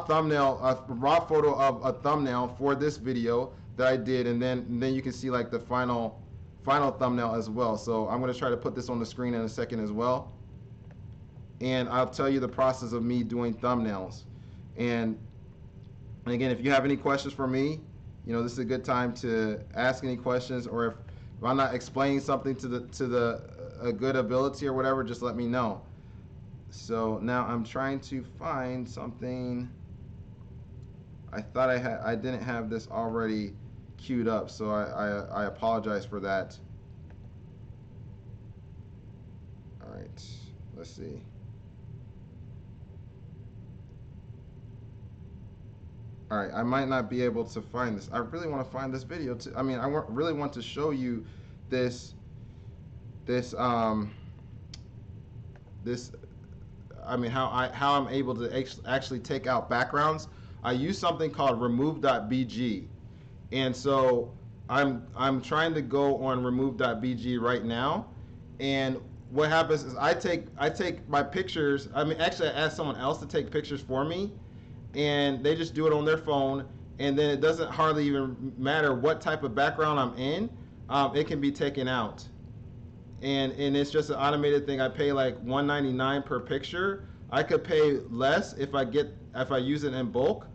thumbnail, a raw photo of a thumbnail for this video that I did, and then you can see like the final thumbnail as well. So I'm going to try to put this on the screen in a second as well. and I'll tell you the process of me doing thumbnails. And again, if you have any questions for me, this is a good time to ask any questions, or if I'm not explaining something to a good ability or whatever, just let me know. So now I'm trying to find something. I thought I didn't have this already queued up, so I apologize for that. All right, let's see. All right, I might not be able to find this. I really want to find this video too. I mean, really want to show you this how I'm able to actually take out backgrounds. I use something called Remove.bg, and so I'm trying to go on Remove.bg right now. And what happens is I take my pictures. Actually, I ask someone else to take pictures for me, and they just do it on their phone, and then it doesn't hardly even matter what type of background I'm in. It can be taken out, and it's just an automated thing. I pay like $1.99 per picture. I could pay less if I use it in bulk,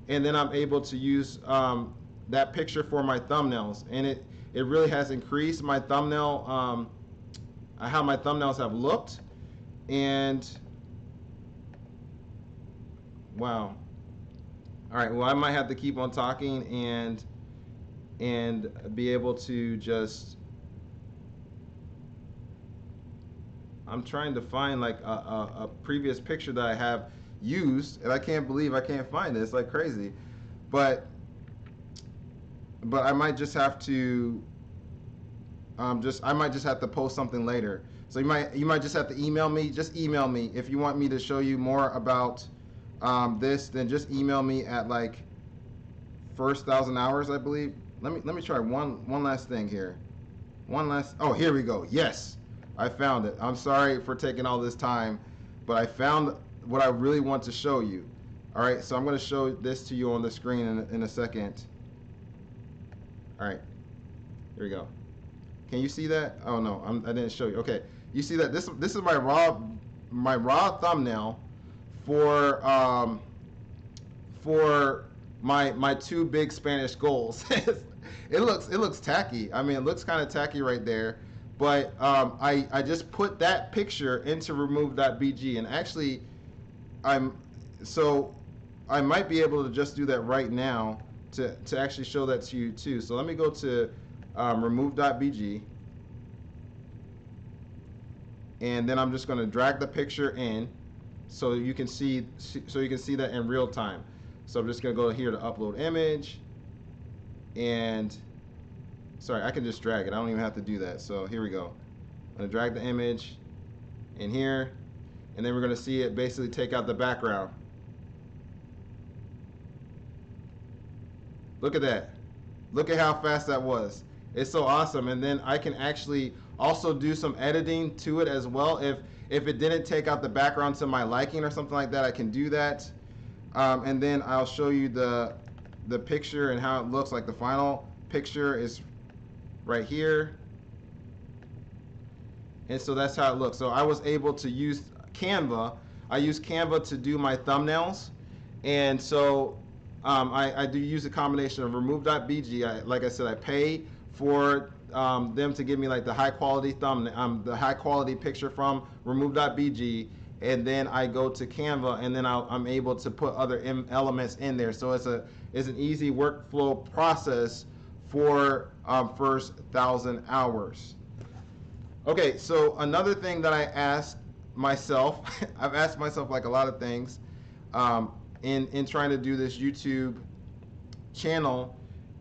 and then I'm able to use that picture for my thumbnails, and it really has increased my thumbnail, how my thumbnails have looked. And wow. All right, well, I might have to keep on talking and be able to just, I'm trying to find like a previous picture that I have used, and I can't believe I can't find it. It's like crazy. But I might just have to I might just have to post something later. So you might just have to email me. Just email me if you want me to show you more about this. Then just email me at like first 1,000 hours, I believe. Let me try one last thing here. Oh, here we go. Yes, I found it. I'm sorry for taking all this time, but I found what I really want to show you. All right, so I'm going to show this to you on the screen in a second. All right, here we go. Can you see that? Oh no, I didn't show you. Okay, you see that this is my raw thumbnail for my two big Spanish goals. It looks tacky. I mean, it looks kind of tacky right there. But I just put that picture into Remove.bg, and actually I might be able to just do that right now to actually show that to you too. So let me go to Remove.bg, and then I'm just going to drag the picture in so you can see that in real time. So I'm just going to go here to upload image, and sorry, I can just drag it. I don't even have to do that. So here we go. I'm going to drag the image in here, and then we're going to see it basically take out the background. Look at that. Look at how fast that was. It's so awesome. And then I can actually also do some editing to it as well. If it didn't take out the background to my liking or something like that, I can do that. And then I'll show you the picture and how it looks. Like the final picture is right here. And so that's how it looks. So I was able to use Canva. I use Canva to do my thumbnails. And so I do use a combination of Remove.bg. Like I said, I pay for them to give me like the high quality the high quality picture from Remove.bg, and then I go to Canva, and then I'm able to put other elements in there. So it's an easy workflow process for first 1,000 hours. Okay, so another thing that I asked myself, I've asked myself like a lot of things in trying to do this YouTube channel,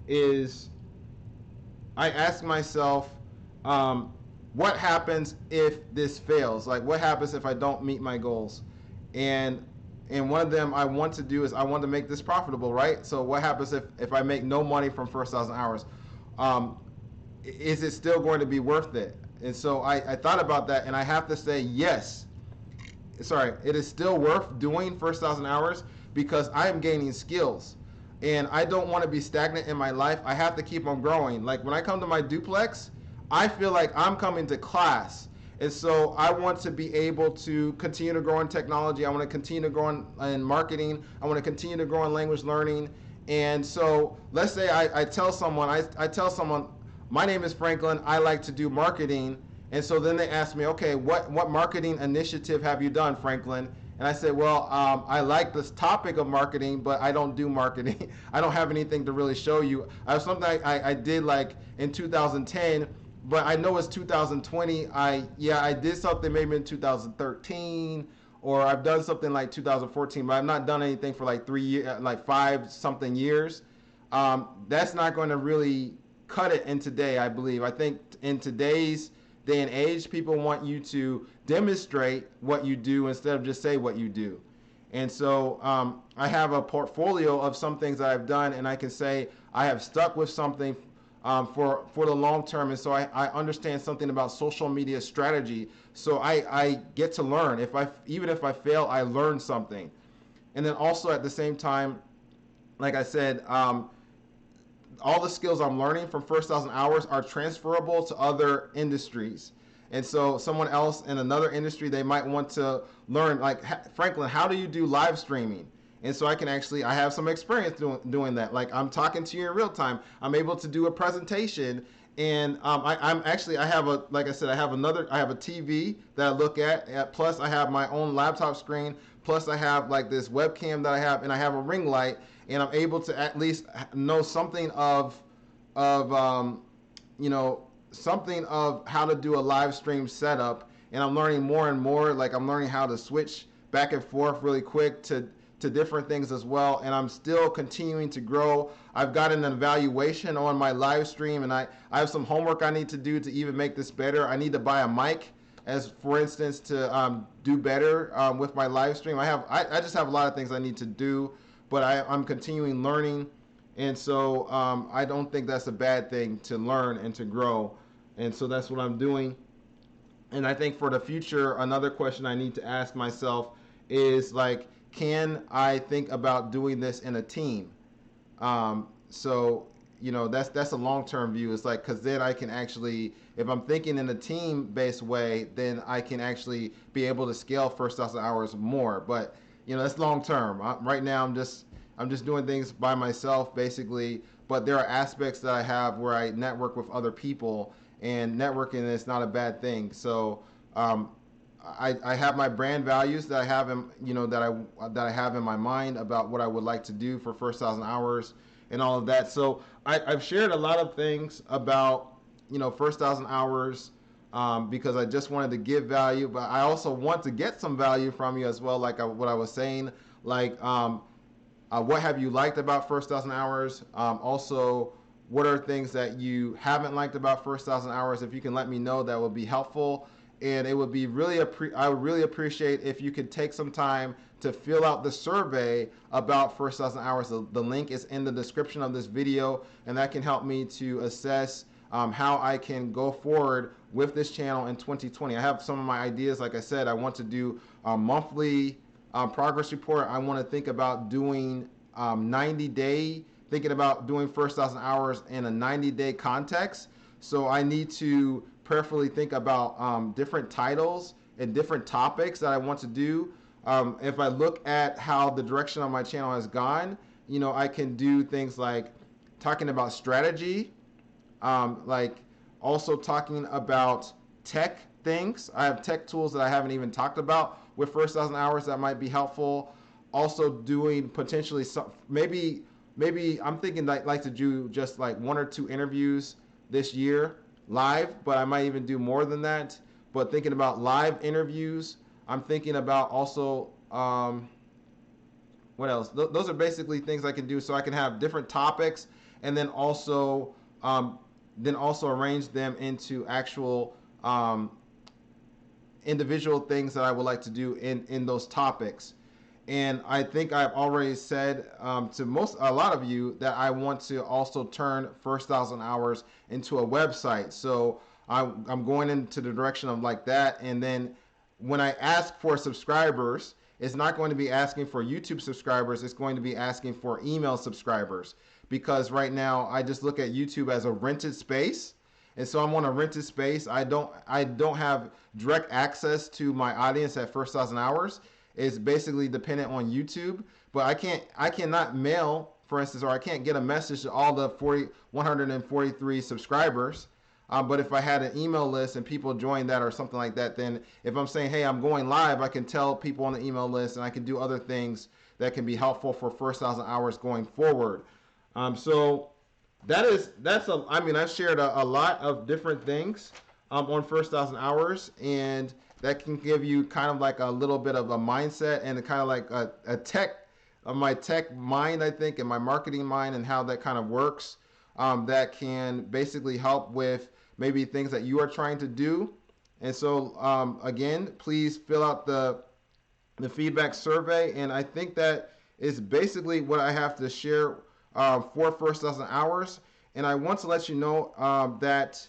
is I ask myself, what happens if this fails? Like, what happens if I don't meet my goals? And one of them I want to do is I want to make this profitable, right? So what happens if I make no money from first 1,000 hours? Is it still going to be worth it? And so I thought about that, and I have to say yes. Sorry, it is still worth doing first 1,000 hours because I am gaining skills. And I don't want to be stagnant in my life. I have to keep on growing. Like when I come to my duplex, I feel like I'm coming to class. And so I want to be able to continue to grow in technology. I want to continue to grow in marketing. I want to continue to grow in language learning. And so let's say I tell someone, I tell someone, my name is Franklin, I like to do marketing. And so then they ask me, okay, what marketing initiative have you done, Franklin? And I said, well, I like this topic of marketing, but I don't do marketing. I don't have anything to really show you. I have something I did like in 2010, but I know it's 2020. I did something maybe in 2013, or I've done something like 2014, but I've not done anything for like 3 years, like 5 something years. That's not going to really cut it in today, I believe. I think in today's day and age, people want you to demonstrate what you do instead of just say what you do. And so I have a portfolio of some things that I've done, and I can say I have stuck with something for the long term. And so I understand something about social media strategy. So I get to learn. Even if I fail, I learn something. And then also at the same time, like I said, all the skills I'm learning from First 1,000 Hours are transferable to other industries. And so someone else in another industry, they might want to learn, like, Franklin, how do you do live streaming? And so I have some experience doing that. Like, I'm talking to you in real time. I'm able to do a presentation. And I have a TV that I look at, plus I have my own laptop screen, plus I have like this webcam that I have, and I have a ring light, and I'm able to at least know something of something of how to do a live stream setup. And I'm learning more and more. Like, I'm learning how to switch back and forth really quick to different things as well. And I'm still continuing to grow. I've got an evaluation on my live stream, and I have some homework I need to do to even make this better. I need to buy a mic, as for instance, to do better with my live stream. I just have a lot of things I need to do, but I'm continuing learning. And so I don't think that's a bad thing, to learn and to grow. And so that's what I'm doing. And I think for the future, another question I need to ask myself is, like, can I think about doing this in a team? So, that's a long-term view. It's like, because then I can actually, if I'm thinking in a team-based way, then I can actually be able to scale First 1,000 Hours more. But, that's long-term. Right now, I'm just doing things by myself, basically. But there are aspects that I have where I network with other people, and networking is not a bad thing. So, I have my brand values that I have that I have in my mind about what I would like to do for First 1,000 Hours and all of that. So I've shared a lot of things about First 1,000 Hours because I just wanted to give value, but I also want to get some value from you as well. Like what I was saying, like what have you liked about First 1,000 Hours? Also, what are things that you haven't liked about First 1,000 Hours? If you can let me know, that would be helpful. And it would be I would really appreciate if you could take some time to fill out the survey about First 1,000 Hours. The link is in the description of this video, and that can help me to assess how I can go forward with this channel in 2020. I have some of my ideas. Like I said, I want to do a monthly progress report. I want to think about doing 90-day, thinking about doing First 1,000 Hours in a 90-day context. So I need to prayerfully think about different titles and different topics that I want to do. If I look at how the direction of my channel has gone, I can do things like talking about strategy, like also talking about tech things. I have tech tools that I haven't even talked about with First 1,000 Hours that might be helpful. Also doing potentially some, maybe I'm thinking like to do just like 1 or 2 interviews this year live, but I might even do more than that. But thinking about live interviews, I'm thinking about also what else? Those are basically things I can do, so I can have different topics, and then also arrange them into actual individual things that I would like to do in those topics. And I think I've already said to a lot of you that I want to also turn First 1,000 Hours into a website. So I'm going into the direction of like that. And then when I ask for subscribers, it's not going to be asking for YouTube subscribers. It's going to be asking for email subscribers, because right now I just look at YouTube as a rented space. and so I'm on a rented space. I don't have direct access to my audience at first 1,000 hours. It's basically dependent on YouTube, but I cannot mail, for instance, or I can't get a message to all the 143 subscribers. But if I had an email list and people join that or something like that, then if I'm saying, hey, I'm going live, I can tell people on the email list, and I can do other things that can be helpful for first 1,000 hours going forward. So I mean, I've shared a lot of different things on first 1,000 hours, and that can give you kind of like a little bit of a mindset and kind of like a tech, my tech mind, I think, and my marketing mind, and how that kind of works. That can basically help with maybe things that you are trying to do. And so again, please fill out the feedback survey, and I think that is basically what I have to share for first 1,000 hours. And I want to let you know that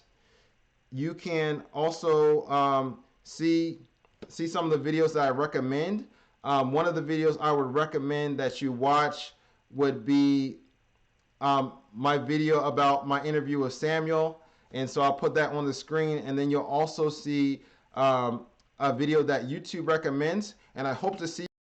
you can also see some of the videos that I recommend. One of the videos I would recommend that you watch would be my video about my interview with Samuel. And so I'll put that on the screen, and then you'll also see a video that YouTube recommends. And I hope to see